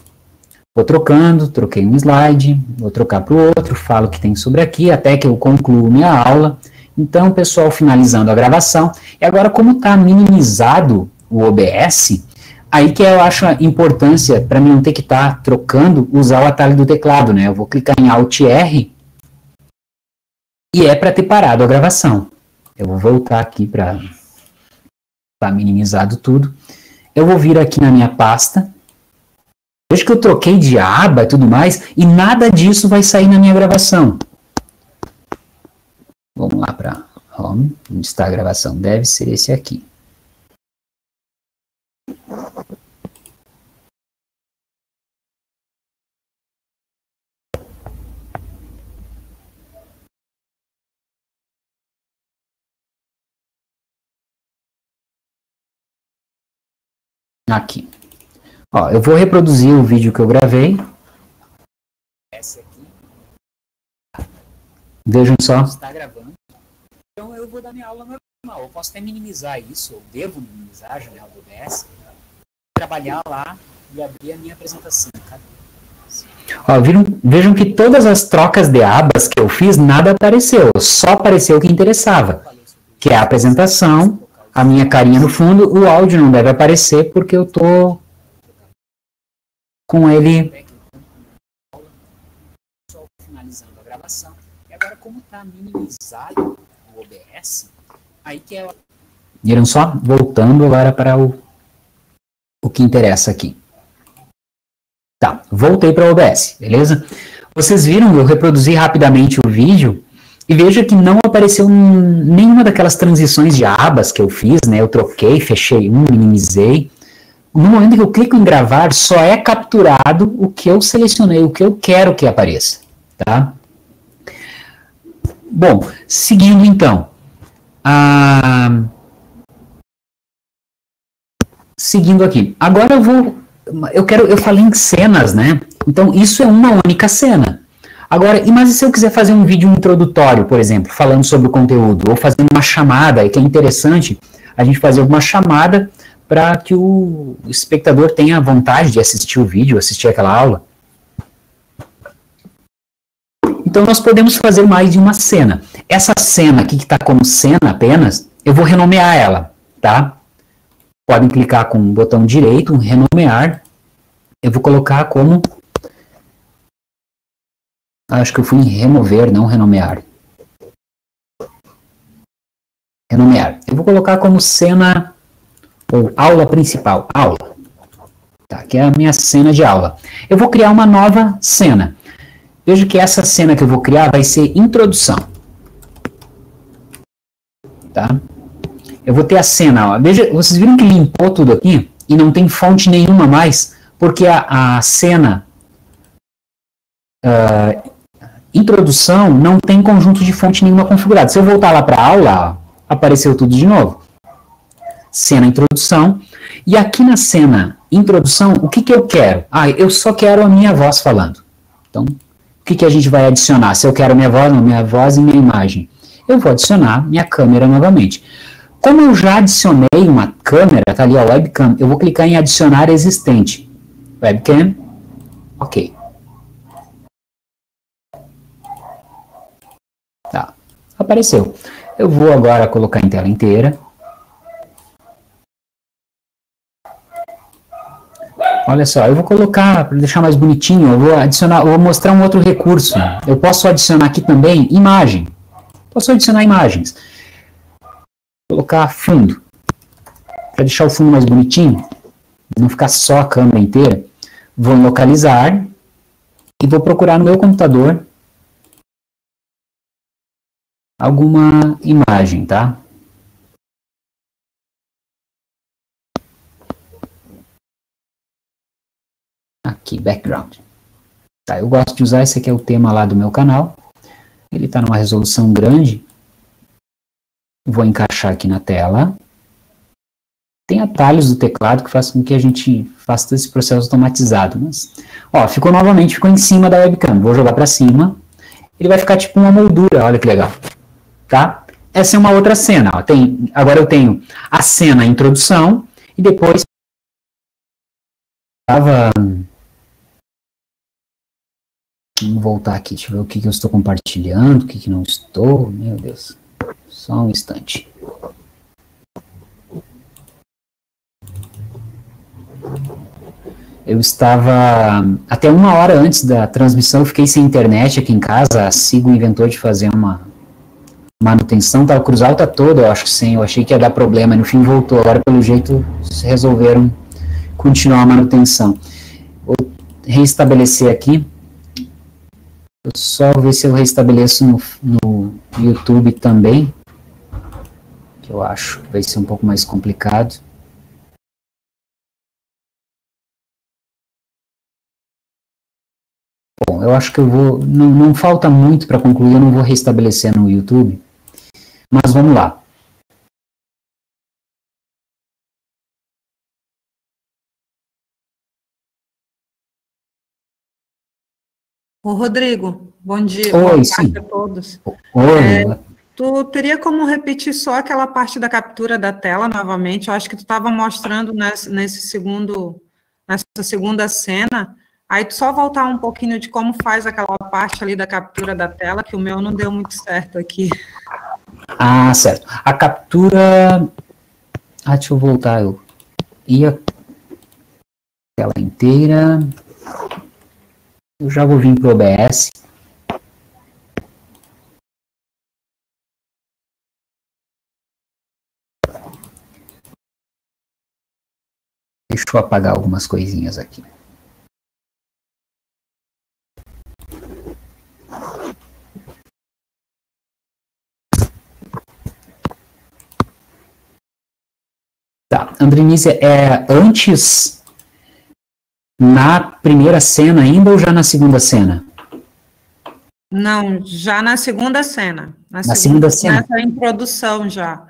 Vou trocando, troquei um slide, vou trocar para o outro, falo o que tem sobre aqui, até que eu concluo minha aula. Então, pessoal, finalizando a gravação. E agora, como está minimizado o OBS, aí que eu acho a importância, para mim não ter que estar trocando, usar o atalho do teclado, né? Eu vou clicar em Alt R e é para ter parado a gravação. Eu vou voltar aqui para estar minimizado tudo. Eu vou vir aqui na minha pasta. Veja que eu troquei de aba e tudo mais, e nada disso vai sair na minha gravação. Vamos lá para Home, onde está a gravação? Deve ser esse aqui. Aqui. Ó, eu vou reproduzir o vídeo que eu gravei. Esse aqui. Vejam só. Está gravando. Então eu vou dar minha aula normal. Eu posso até minimizar isso, ou devo minimizar a janela do OBS, trabalhar lá e abrir a minha apresentação. Ó, vejam que todas as trocas de abas que eu fiz, nada apareceu. Só apareceu o que interessava, que é a apresentação, a minha carinha no fundo. O áudio não deve aparecer porque eu tô com ele só finalizando a gravação. E agora, como está minimizado o OBS, aí que é... Viram só? Voltando agora para o que interessa aqui. Tá, voltei para o OBS, beleza? Vocês viram, eu reproduzi rapidamente o vídeo e veja que não apareceu nenhuma daquelas transições de abas que eu fiz, né? Eu troquei, fechei um, minimizei. No momento que eu clico em gravar, só é capturado o que eu selecionei, o que eu quero que apareça, tá? Bom, seguindo então. Seguindo aqui. Agora eu falei em cenas, né? Então, isso é uma única cena. Agora, mas e se eu quiser fazer um vídeo introdutório, por exemplo, falando sobre o conteúdo, ou fazendo uma chamada, e que é interessante a gente fazer uma chamada para que o espectador tenha vontade de assistir o vídeo, assistir aquela aula. Então, nós podemos fazer mais de uma cena. Essa cena aqui, que está como cena apenas, eu vou renomear ela, tá? Podem clicar com o botão direito, renomear. Eu vou colocar como... Acho que eu fui em remover, não renomear. Renomear. Eu vou colocar como cena ou aula principal. Aula. Tá, aqui é a minha cena de aula. Eu vou criar uma nova cena. Veja que essa cena que eu vou criar vai ser introdução. Tá? Eu vou ter a cena, ó. Veja, vocês viram que limpou tudo aqui? E não tem fonte nenhuma mais, porque a cena introdução não tem conjunto de fonte nenhuma configurado. Se eu voltar lá para a aula, ó, apareceu tudo de novo. Cena introdução. E aqui na cena introdução, o que eu quero? Eu só quero a minha voz falando. Então, o que a gente vai adicionar? Se eu quero minha voz e minha imagem. Eu vou adicionar minha câmera novamente. Como eu já adicionei uma câmera, tá ali a webcam, eu vou clicar em adicionar existente. Webcam. Ok. Tá. Apareceu. Eu vou agora colocar em tela inteira. Olha só, eu vou colocar, para deixar mais bonitinho, eu vou adicionar, eu vou mostrar um outro recurso. Eu posso adicionar aqui também imagem. Posso adicionar imagens. Vou colocar fundo. Para deixar o fundo mais bonitinho, não ficar só a câmera inteira, vou localizar e vou procurar no meu computador alguma imagem, tá? Aqui, background. Tá, eu gosto de usar, esse aqui é o tema lá do meu canal. Ele está numa resolução grande. Vou encaixar aqui na tela. Tem atalhos do teclado que fazem com que a gente faça todo esse processo automatizado. Mas, ó, ficou em cima da webcam. Vou jogar para cima. Ele vai ficar tipo uma moldura, olha que legal. Tá? Essa é uma outra cena. Ó. Agora eu tenho a cena, a introdução, e depois vamos voltar aqui, deixa eu ver o que eu estou compartilhando, o que não estou. Meu Deus. Só um instante. Eu estava, até 1 hora antes da transmissão, eu fiquei sem internet aqui em casa, a Sigo inventou de fazer uma manutenção, estava Cruz Alta toda, eu acho que sim, eu achei que ia dar problema, no fim voltou, agora pelo jeito resolveram continuar a manutenção. Vou reestabelecer aqui, eu só ver se eu restabeleço no YouTube também, que eu acho que vai ser um pouco mais complicado. Bom, eu acho que eu vou, não falta muito para concluir, eu não vou restabelecer no YouTube, mas vamos lá. Ô, Rodrigo, bom dia, Oi, boa sim. tarde a todos. Oi. Tu teria como repetir só aquela parte da captura da tela novamente? Eu acho que tu estava mostrando nessa segunda cena. Aí tu só voltar um pouquinho de como faz aquela parte ali da captura da tela, que o meu não deu muito certo aqui. Ah, certo. A captura... deixa eu voltar. Eu ia... Tela inteira. Eu já vou vir para o OBS. Deixa eu apagar algumas coisinhas aqui. Tá, Andrenícia, antes, na primeira cena ainda ou já na segunda cena? Não, já na segunda cena. Na segunda cena? Nessa introdução já.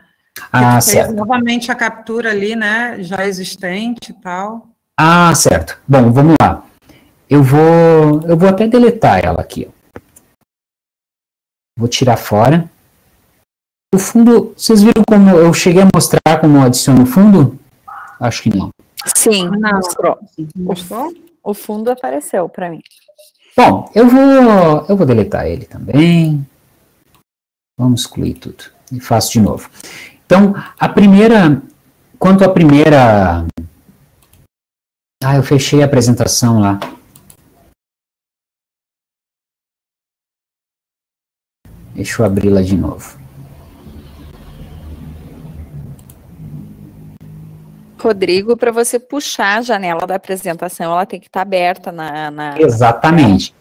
Certo. Fez novamente a captura ali, né, já existente e tal. Certo. Bom, vamos lá. Eu vou até deletar ela aqui. Vou tirar fora. O fundo, vocês viram como eu cheguei a mostrar como adiciono o fundo? Acho que não. Sim, Não. mostrou. O fundo apareceu para mim. Bom, eu vou deletar ele também. Vamos excluir tudo. E faço de novo. Então, quanto à primeira... eu fechei a apresentação lá. Deixa eu abri-la de novo. Rodrigo, para você puxar a janela da apresentação, ela tem que estar aberta na... Exatamente.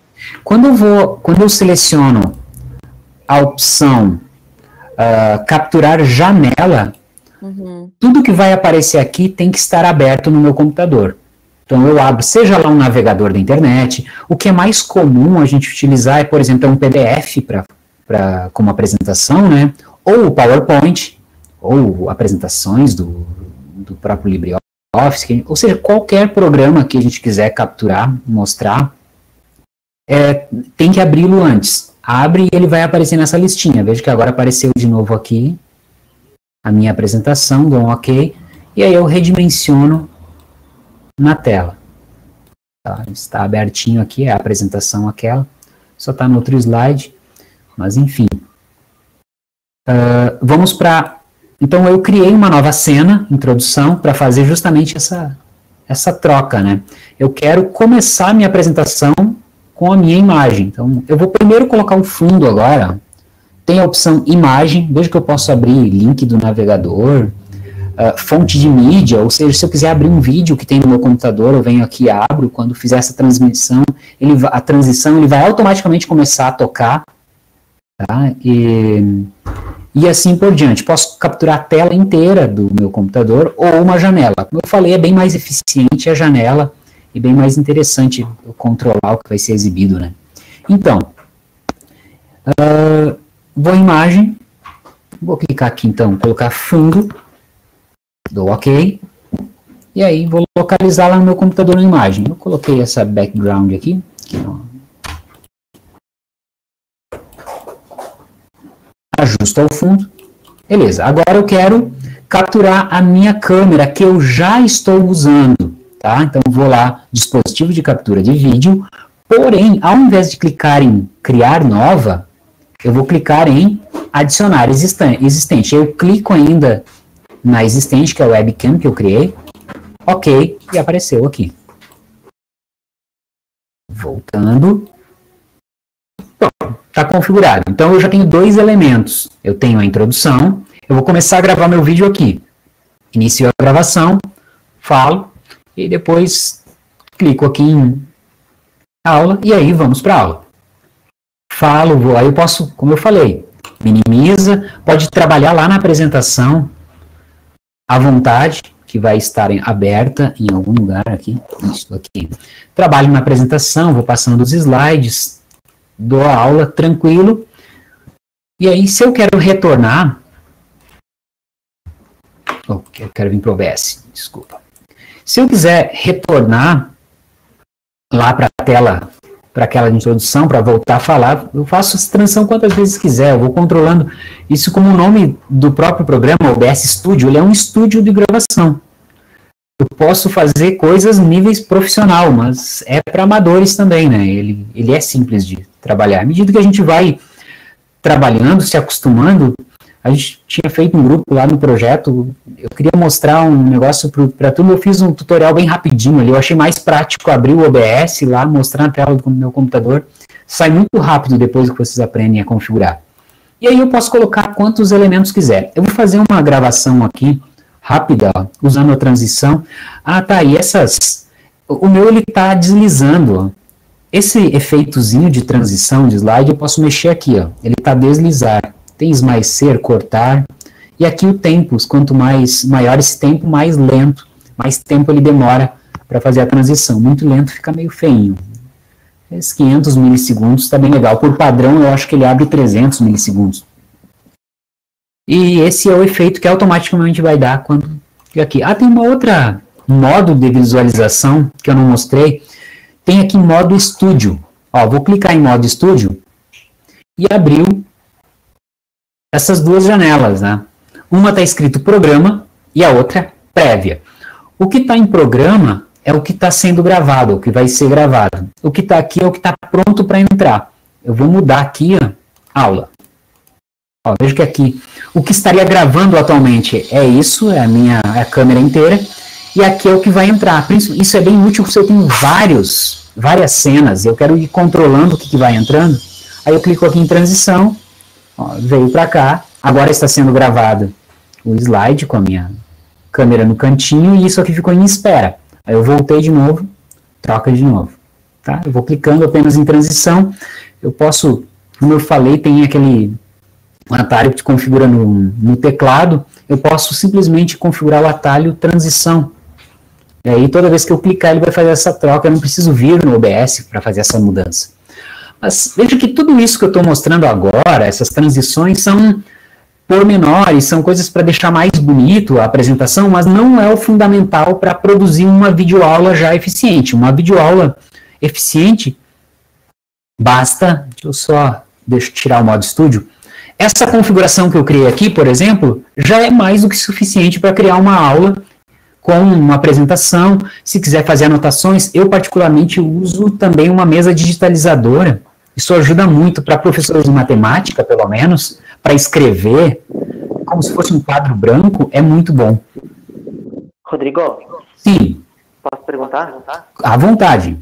Quando eu seleciono a opção capturar janela, tudo que vai aparecer aqui tem que estar aberto no meu computador. Então eu abro, seja lá um navegador da internet, o que é mais comum a gente utilizar é, por exemplo, um PDF como apresentação, né? Ou o PowerPoint, ou apresentações do próprio LibreOffice, ou seja, qualquer programa que a gente quiser capturar, mostrar, tem que abri-lo antes. Abre e ele vai aparecer nessa listinha. Veja que agora apareceu de novo aqui a minha apresentação, dou um OK, e aí eu redimensiono na tela. Tá? Está abertinho aqui, é a apresentação aquela, só está no outro slide, mas enfim. Vamos para... Então, eu criei uma nova cena, introdução, para fazer justamente essa troca, né? Eu quero começar a minha apresentação com a minha imagem. Então, eu vou primeiro colocar um fundo agora. Tem a opção imagem, veja que eu posso abrir link do navegador, fonte de mídia, ou seja, se eu quiser abrir um vídeo que tem no meu computador, eu venho aqui e abro, quando fizer essa transmissão, a transição, ele vai automaticamente começar a tocar, tá? E assim por diante. Posso capturar a tela inteira do meu computador ou uma janela. Como eu falei, é bem mais eficiente a janela e bem mais interessante eu controlar o que vai ser exibido, né? Então, vou em imagem, vou clicar aqui então, colocar fundo, dou OK, e aí vou localizar lá no meu computador na imagem. Eu coloquei essa background aqui ajusto ao fundo, beleza, agora eu quero capturar a minha câmera que eu já estou usando, tá? Então vou lá, dispositivo de captura de vídeo, porém, ao invés de clicar em criar nova, eu vou clicar em adicionar existente, eu clico ainda na existente, que é a webcam que eu criei, OK, e apareceu aqui. Voltando. Está configurado. Então, eu já tenho dois elementos. Eu tenho a introdução, eu vou começar a gravar meu vídeo aqui. Inicio a gravação, falo, e depois clico aqui em aula, e aí vamos para a aula. Falo, aí eu posso, como eu falei, minimiza, pode trabalhar lá na apresentação, à vontade, que vai estar aberta em algum lugar aqui. Isso aqui. Trabalho na apresentação, vou passando os slides, dou a aula tranquilo, e aí se eu quero retornar, eu quero vir para o OBS, desculpa. Se eu quiser retornar lá para a tela, para aquela introdução, para voltar a falar, eu faço essa transição quantas vezes quiser, eu vou controlando isso como o nome do próprio programa, o OBS Studio, ele é um estúdio de gravação. Eu posso fazer coisas níveis profissional, mas é para amadores também, né? Ele é simples de trabalhar. À medida que a gente vai trabalhando, se acostumando, a gente tinha feito um grupo lá no projeto, eu queria mostrar um negócio para tudo, eu fiz um tutorial bem rapidinho ali, eu achei mais prático abrir o OBS lá, mostrar na tela do meu computador, sai muito rápido depois que vocês aprendem a configurar. E aí eu posso colocar quantos elementos quiser. Eu vou fazer uma gravação aqui, rápida, ó, usando a transição. Ah, tá, e o meu ele tá deslizando, ó. Esse efeitozinho de transição de slide eu posso mexer aqui, ó. Ele tá deslizar. Tem esmaecer, cortar. E aqui o tempo, quanto maior esse tempo, mais lento, mais tempo ele demora para fazer a transição. Muito lento fica meio feinho. Esses 500 milissegundos tá bem legal. Por padrão, eu acho que ele abre 300 milissegundos. E esse é o efeito que automaticamente vai dar quando... Aqui. Ah, tem uma outra modo de visualização que eu não mostrei. Tem aqui modo estúdio. Ó, vou clicar em modo estúdio e abriu essas duas janelas, né? Uma está escrito programa e a outra prévia. O que está em programa é o que está sendo gravado, o que vai ser gravado. O que está aqui é o que está pronto para entrar. Eu vou mudar aqui, ó, aula. Ó, veja que aqui, o que estaria gravando atualmente é isso, é a câmera inteira, e aqui é o que vai entrar. Isso é bem útil se eu tenho várias cenas, eu quero ir controlando o que vai entrando, aí eu clico aqui em transição, ó, veio para cá, agora está sendo gravado o slide com a minha câmera no cantinho, e isso aqui ficou em espera. Aí eu voltei de novo, troca de novo. Tá? Eu vou clicando apenas em transição, eu posso, como eu falei, tem aquele... um atalho que se configura no teclado, eu posso simplesmente configurar o atalho transição. E aí toda vez que eu clicar ele vai fazer essa troca, eu não preciso vir no OBS para fazer essa mudança. Mas veja que tudo isso que eu estou mostrando agora, essas transições são pormenores, são coisas para deixar mais bonito a apresentação, mas não é o fundamental para produzir uma videoaula já eficiente. Uma videoaula eficiente basta, deixa eu tirar o modo estúdio. Essa configuração que eu criei aqui, por exemplo, já é mais do que suficiente para criar uma aula com uma apresentação. Se quiser fazer anotações, eu particularmente uso também uma mesa digitalizadora. Isso ajuda muito para professores de matemática, pelo menos, para escrever, como se fosse um quadro branco, é muito bom. Rodrigo? Sim. Posso perguntar? À vontade.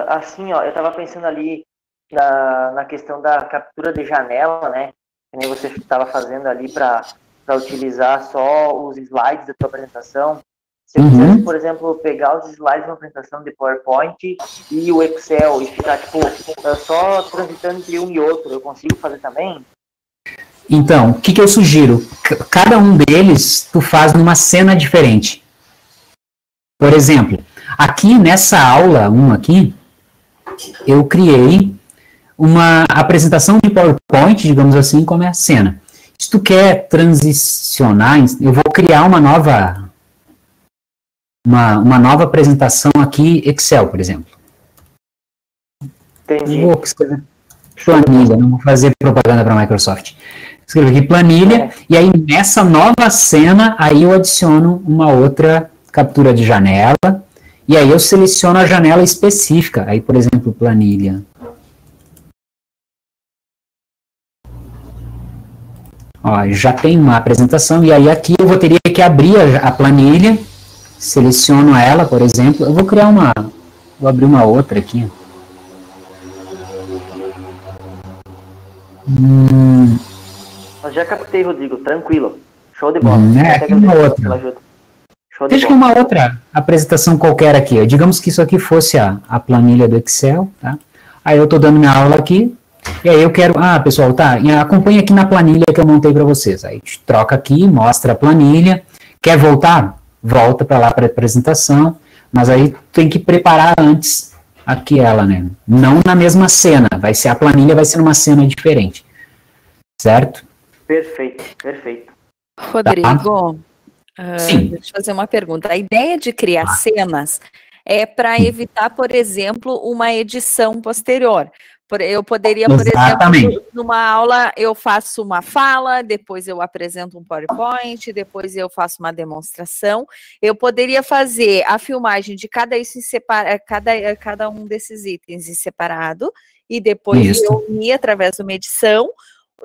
Assim, ó, eu estava pensando ali na questão da captura de janela, né? Que nem você estava fazendo ali para utilizar só os slides da tua apresentação. Se eu quisesse, por exemplo, pegar os slides de uma apresentação de PowerPoint e o Excel e ficar, tipo, só transitando entre um e outro, eu consigo fazer também? Então, o que eu sugiro? Cada um deles tu faz numa cena diferente. Por exemplo, aqui nessa aula 1 aqui, eu criei uma apresentação de PowerPoint, digamos assim, como é a cena. Se tu quer transicionar, eu vou criar uma nova apresentação aqui, Excel, por exemplo. Entendi. Vou escrever planilha, não vou fazer propaganda para a Microsoft. Escrevo aqui planilha, e aí nessa nova cena, aí eu adiciono uma outra captura de janela, e aí eu seleciono a janela específica. Aí, por exemplo, planilha. Ó, já tem uma apresentação, e aí aqui eu teria que abrir a planilha, seleciono ela, por exemplo, eu vou abrir uma outra aqui. Mas já captei, Rodrigo, tranquilo. Show de bola. Aqui uma outra. Deixa que uma outra apresentação qualquer aqui. Digamos que isso aqui fosse a planilha do Excel, tá? Aí eu estou dando minha aula aqui, e aí eu quero... pessoal, tá, acompanha aqui na planilha que eu montei para vocês. Aí a gente troca aqui, mostra a planilha. Quer voltar? Volta para lá para a apresentação, mas aí tem que preparar antes aqui ela, né? Não na mesma cena, a planilha vai ser numa cena diferente. Certo? Perfeito. Rodrigo, Sim. deixa eu fazer uma pergunta. A ideia de criar cenas é para evitar, por exemplo, uma edição posterior. Eu poderia, por exemplo, numa aula eu faço uma fala, depois eu apresento um PowerPoint, depois eu faço uma demonstração. Eu poderia fazer a filmagem de cada um desses itens em separado e depois eu unir através de uma edição.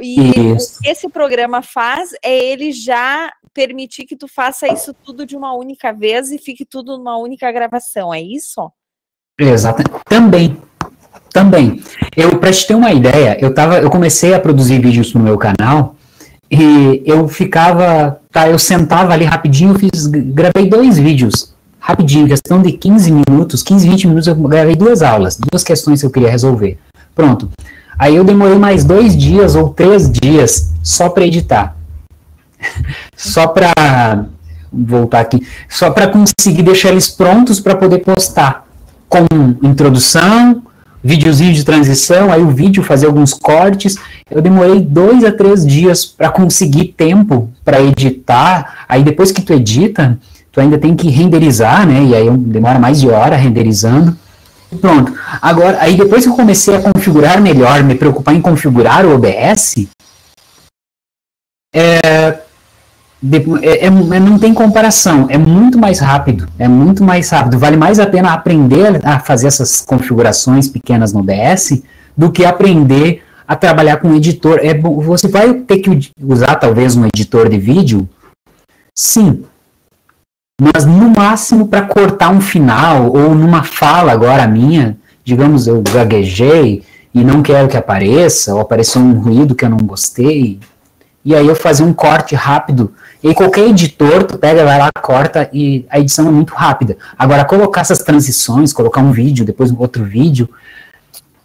E o que esse programa faz é ele já permitir que tu faça isso tudo de uma única vez e fique tudo numa única gravação, é isso? Exatamente. Também. Para te ter uma ideia, eu comecei a produzir vídeos no meu canal e eu sentava ali rapidinho, gravei 2 vídeos, rapidinho, questão de 15, 20 minutos, eu gravei 2 aulas, 2 questões que eu queria resolver. Pronto. Aí eu demorei mais 2 dias ou 3 dias só para editar. Só para voltar aqui, só para conseguir deixar eles prontos para poder postar com introdução, videozinho de transição, aí o vídeo fazer alguns cortes. Eu demorei 2 a 3 dias para conseguir tempo para editar. Aí depois que tu edita, tu ainda tem que renderizar, né? E aí demora mais de hora renderizando. E pronto. Agora, aí depois que eu comecei a configurar melhor, me preocupar em configurar o OBS, não tem comparação, é muito mais rápido, vale mais a pena aprender a fazer essas configurações pequenas no OBS do que aprender a trabalhar com um editor. Você vai ter que usar talvez um editor de vídeo, sim, mas no máximo para cortar um final, ou numa fala agora minha, digamos, eu gaguejei e não quero que apareça, ou apareceu um ruído que eu não gostei, e aí eu fazer um corte rápido. E qualquer editor, tu pega, vai lá, corta, e a edição é muito rápida. Agora, colocar essas transições, colocar um vídeo, depois um outro vídeo,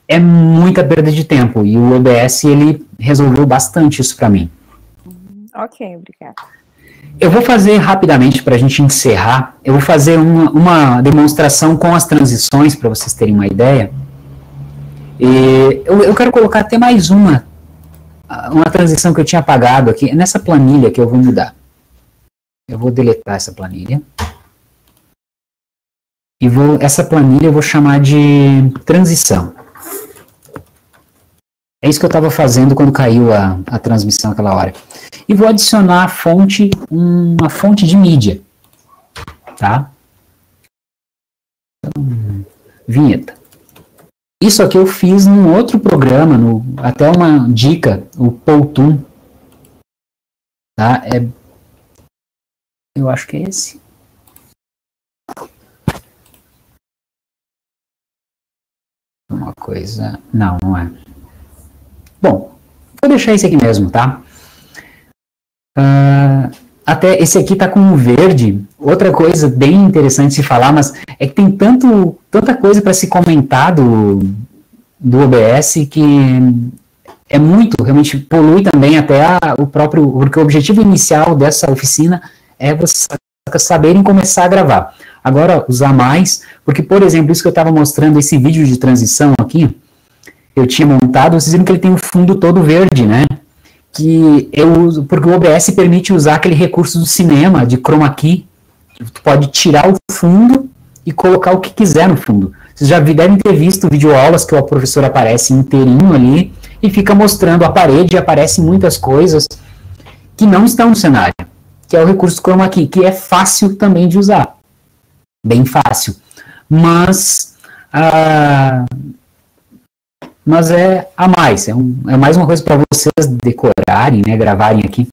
é muita perda de tempo. E o OBS, ele resolveu bastante isso para mim. Ok, obrigada. Eu vou fazer rapidamente, para a gente encerrar, eu vou fazer uma demonstração com as transições, para vocês terem uma ideia. E eu quero colocar até mais uma transição que eu tinha apagado aqui, nessa planilha que eu vou mudar. Eu vou deletar essa planilha. E essa planilha eu vou chamar de transição. É isso que eu estava fazendo quando caiu a transmissão aquela hora. E vou adicionar uma fonte de mídia. tá? Então, vinheta. Isso aqui eu fiz num outro programa, até uma dica, o Powtoon, tá? Eu acho que é esse. Uma coisa... Não, não é. Bom, vou deixar esse aqui mesmo, tá? Até esse aqui tá com um verde. Outra coisa bem interessante de se falar, mas é que tem tanta coisa para se comentar do OBS que é muito, realmente polui também até o próprio... Porque o objetivo inicial dessa oficina é vocês saberem começar a gravar. Agora, usar mais, porque, por exemplo, isso que eu estava mostrando, esse vídeo de transição aqui, eu tinha montado, vocês viram que ele tem um fundo todo verde, né? Que eu uso, porque o OBS permite usar aquele recurso do cinema, de chroma key, tu pode tirar o fundo e colocar o que quiser no fundo. Vocês já devem ter visto videoaulas que o professor aparece inteirinho ali e fica mostrando a parede e aparecem muitas coisas que não estão no cenário, que é o recurso chroma key, que é fácil também de usar. Bem fácil. Mas é a mais, é mais uma coisa para vocês decorarem, né, gravarem aqui.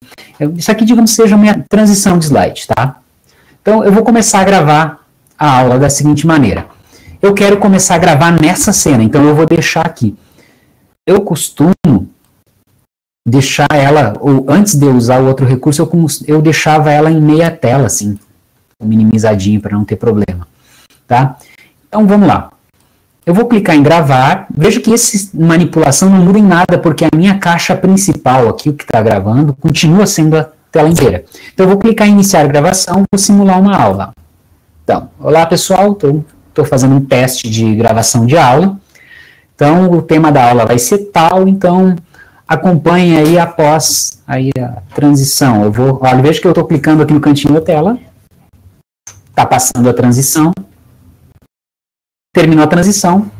Isso aqui, digamos, seja a minha transição de slide, tá? Então, eu vou começar a gravar a aula da seguinte maneira. Eu quero começar a gravar nessa cena, então eu vou deixar aqui. Eu costumo deixar ela, ou antes de eu usar o outro recurso, eu deixava ela em meia tela, assim, minimizadinho para não ter problema, tá? Então, vamos lá. Eu vou clicar em gravar, veja que essa manipulação não muda em nada, porque a minha caixa principal aqui, o que está gravando, continua sendo a tela inteira. Então, eu vou clicar em iniciar a gravação, vou simular uma aula. Então, olá pessoal, estou fazendo um teste de gravação de aula. Então, o tema da aula vai ser tal, então acompanhe aí após aí a transição. Olha, veja que eu estou clicando aqui no cantinho da tela. Está passando a transição, terminou a transição,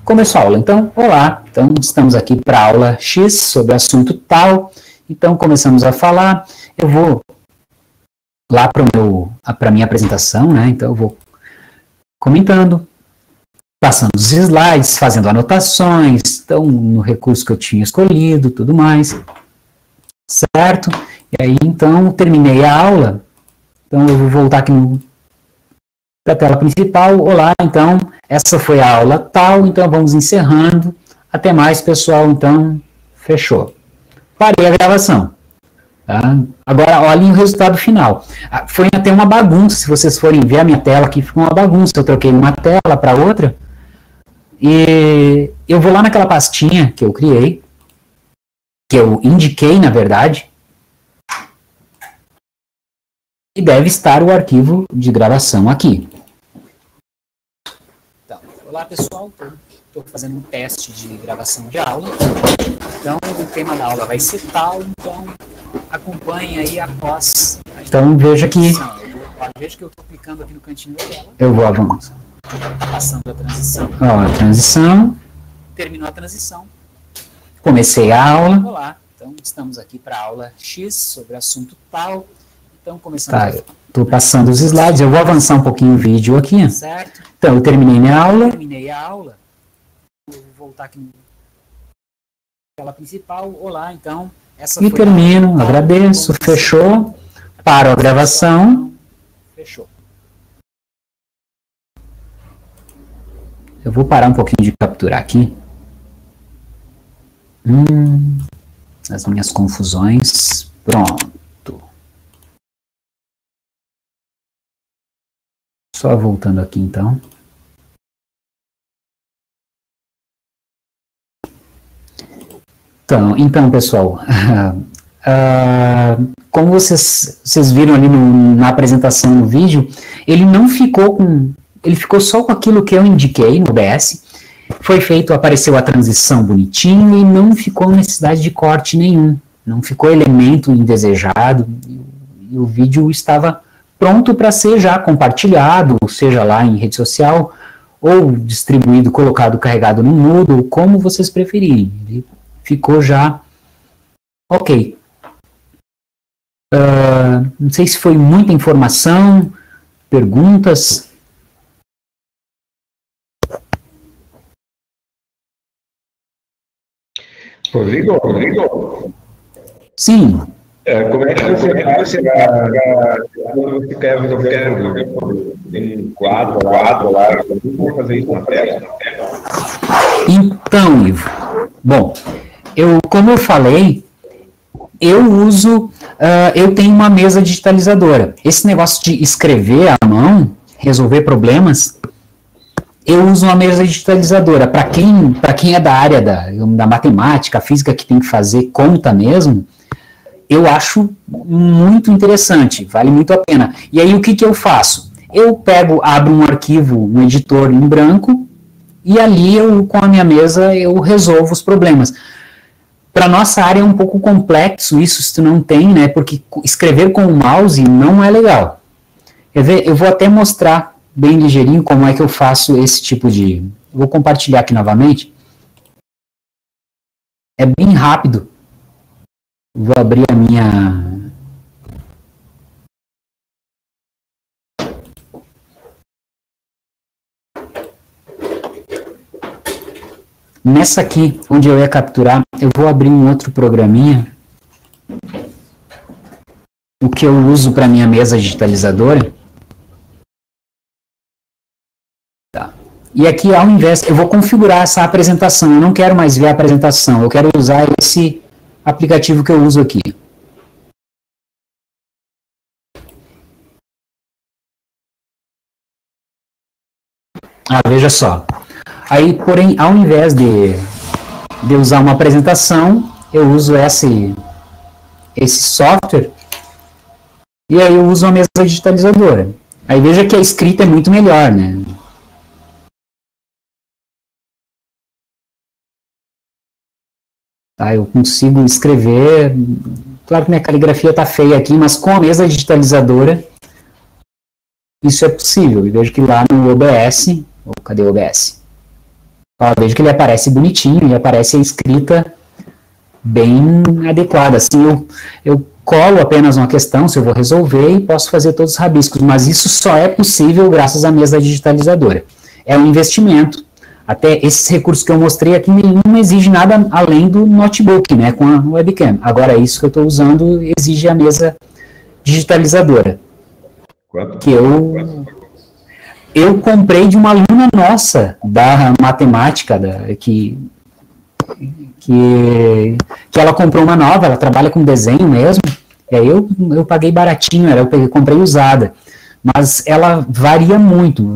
começou a aula. Então, olá, então estamos aqui para a aula X sobre assunto tal, então começamos a falar, eu vou lá para a minha apresentação, né, então eu vou comentando, passando os slides, fazendo anotações, então no recurso que eu tinha escolhido, tudo mais, certo? E aí, então, terminei a aula. Então, eu vou voltar aqui para a tela principal. Olá, então, essa foi a aula tal, então vamos encerrando. Até mais, pessoal, então, fechou. Parei a gravação. Tá? Agora, olhem o resultado final. Foi até uma bagunça, se vocês forem ver a minha tela aqui, ficou uma bagunça. Eu troquei uma tela para outra. E eu vou lá naquela pastinha que eu criei, que eu indiquei, na verdade, e deve estar o arquivo de gravação aqui. Então, olá pessoal, estou fazendo um teste de gravação de aula. Então, o tema da aula vai ser tal, então acompanhe aí após. Então, veja que eu estou clicando aqui no cantinho da tela. Eu vou avançar. Passando a transição. Ó, a transição. Terminou a transição. Comecei a aula. Olá, então estamos aqui para a aula X sobre assunto tal. Então, começando. Tá, estou passando os slides, eu vou avançar um pouquinho o vídeo aqui. Certo. Então, eu terminei minha aula. Terminei a aula. Vou voltar aqui na tela principal. Olá, então. Essa e termino, agradeço, fechou. Paro a gravação. Fechou. Eu vou parar um pouquinho de capturar aqui. As minhas confusões. Pronto. Só voltando aqui, então. Então pessoal, como vocês viram ali na apresentação no vídeo, ele não ficou com... Ele ficou só com aquilo que eu indiquei no OBS. Foi feito, apareceu a transição bonitinho e não ficou necessidade de corte nenhum. Não ficou elemento indesejado. E o vídeo estava pronto para ser já compartilhado, seja lá em rede social, ou distribuído, colocado, carregado no Moodle, como vocês preferirem. Ele ficou já ok. Não sei se foi muita informação. perguntas? Rodrigo? Sim. Como é que você faz quando você quer resolver em quadro lá, como fazer isso na tela? Então, Ivo, bom, como eu falei, eu tenho uma mesa digitalizadora. Esse negócio de escrever à mão, resolver problemas, eu uso uma mesa digitalizadora. Para quem é da área da matemática, física, que tem que fazer conta mesmo, eu acho muito interessante, vale muito a pena. E aí, o que eu faço? Eu abro um arquivo, um editor em branco, e ali, com a minha mesa, eu resolvo os problemas. Para nossa área é um pouco complexo isso, se tu não tem, né? Porque escrever com o mouse não é legal. Eu vou até mostrar bem ligeirinho como é que eu faço esse tipo de... Vou compartilhar aqui novamente. É bem rápido. Vou abrir a minha... Nessa aqui, onde eu ia capturar, eu vou abrir um outro programinha. O que eu uso para minha mesa digitalizadora. Tá. E aqui, ao invés, eu vou configurar essa apresentação. Eu não quero mais ver a apresentação. Eu quero usar esse aplicativo que eu uso aqui. Veja só. Aí, porém, ao invés de usar uma apresentação, eu uso esse software, e aí eu uso a mesa digitalizadora. Aí veja que a escrita é muito melhor, né? Tá, eu consigo escrever, claro que minha caligrafia está feia aqui, mas com a mesa digitalizadora, isso é possível. E vejo que lá no OBS, cadê o OBS? Vejo que ele aparece bonitinho e aparece a escrita bem adequada. Assim, eu colo apenas uma questão, se eu vou resolver, e posso fazer todos os rabiscos, mas isso só é possível graças à mesa digitalizadora. É um investimento. Até esses recursos que eu mostrei aqui, nenhum exige nada além do notebook, né, com a webcam. Agora, isso que eu estou usando exige a mesa digitalizadora. Que eu comprei de uma aluna nossa da matemática, que ela comprou uma nova, ela trabalha com desenho mesmo, e aí eu paguei baratinho, comprei usada, mas ela varia muito,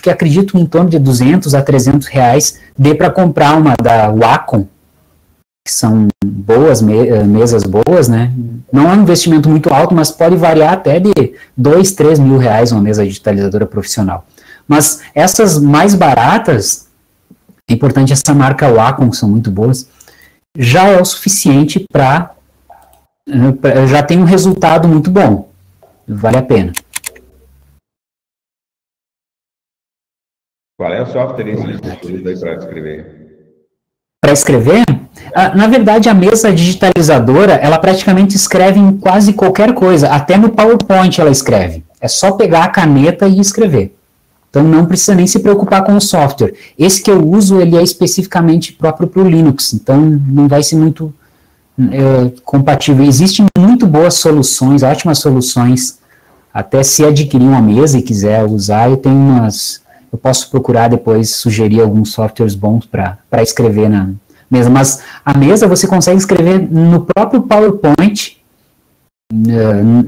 acredito em torno de 200 a 300 reais, dê para comprar uma da Wacom, que são boas, mesas boas, né? Não é um investimento muito alto, mas pode variar até de 2, 3 mil reais uma mesa digitalizadora profissional. Mas essas mais baratas, é importante, essa marca Wacom, que são muito boas, já é o suficiente já tem um resultado muito bom. Vale a pena. Qual é o software que você usa para escrever? Para escrever? Na verdade, a mesa digitalizadora, ela praticamente escreve em quase qualquer coisa, até no PowerPoint ela escreve. É só pegar a caneta e escrever. Então, não precisa nem se preocupar com o software. Esse que eu uso, ele é especificamente próprio para o Linux, então não vai ser muito compatível. Existem muito boas soluções, ótimas soluções, até se adquirir uma mesa e quiser usar, eu posso procurar depois, sugerir alguns softwares bons para escrever na mesa, mas a mesa você consegue escrever no próprio PowerPoint,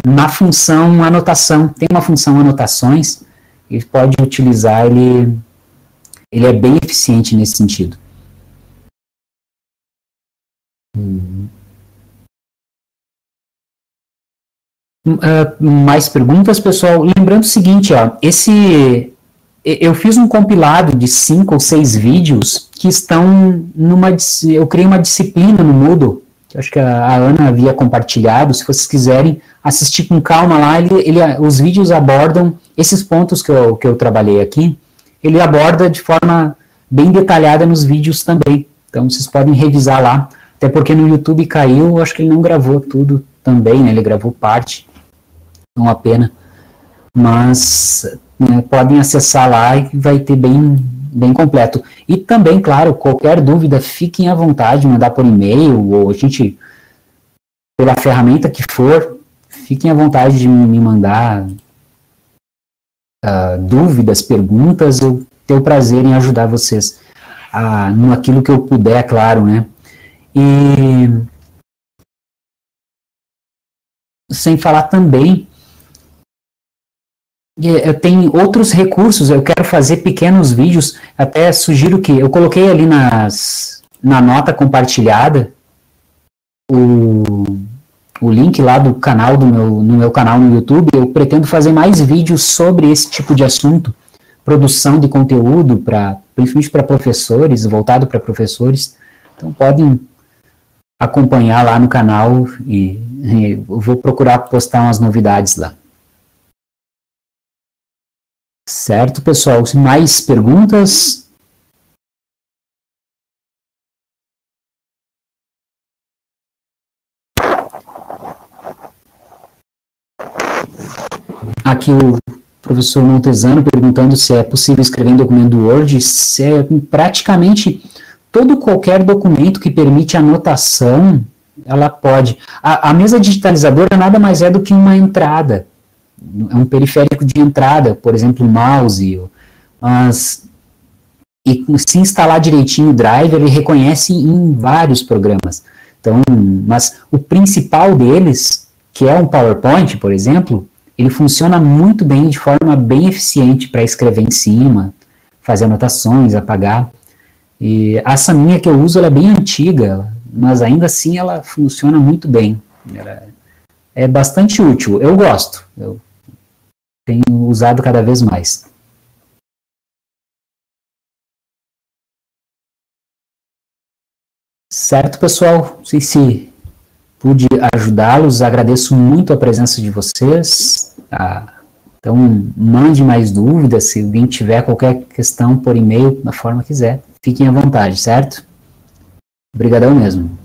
na função anotação, tem uma função anotações, e pode utilizar, ele é bem eficiente nesse sentido. Mais perguntas, pessoal? Lembrando o seguinte, eu fiz um compilado de 5 ou 6 vídeos que estão eu criei uma disciplina no Moodle, que acho que a Ana havia compartilhado, se vocês quiserem assistir com calma lá, os vídeos abordam esses pontos que eu trabalhei aqui, ele aborda de forma bem detalhada nos vídeos também, então vocês podem revisar lá, até porque no YouTube caiu, acho que ele não gravou tudo também, né, ele gravou parte, é uma pena, mas podem acessar lá e vai ter bem completo. E também, claro, qualquer dúvida, fiquem à vontade, mandar por e-mail, ou a gente, pela ferramenta que for, fiquem à vontade de me mandar dúvidas, perguntas, eu tenho o prazer em ajudar vocês naquilo que eu puder, claro, né? E sem falar também, eu tenho outros recursos, eu quero fazer pequenos vídeos, até sugiro que eu coloquei ali na nota compartilhada o link lá do canal, no meu canal no YouTube. Eu pretendo fazer mais vídeos sobre esse tipo de assunto, produção de conteúdo, principalmente para professores, voltado para professores. Então podem acompanhar lá no canal e eu vou procurar postar umas novidades lá. Certo, pessoal? Mais perguntas? Aqui o professor Montesano perguntando se é possível escrever em documento do Word. Praticamente qualquer documento que permite anotação, ela pode. A mesa digitalizadora nada mais é do que uma entrada. É um periférico de entrada, por exemplo, o mouse, e se instalar direitinho o driver, ele reconhece em vários programas. Então, mas o principal deles, que é um PowerPoint, por exemplo, ele funciona muito bem, de forma bem eficiente para escrever em cima, fazer anotações, apagar. E essa minha que eu uso, ela é bem antiga, mas ainda assim ela funciona muito bem. Ela é bastante útil, eu gosto. Eu tenho usado cada vez mais. Certo, pessoal? Não sei se pude ajudá-los, agradeço muito a presença de vocês. Então, mande mais dúvidas, se alguém tiver qualquer questão por e-mail, da forma que quiser, fiquem à vontade, certo? Obrigadão mesmo.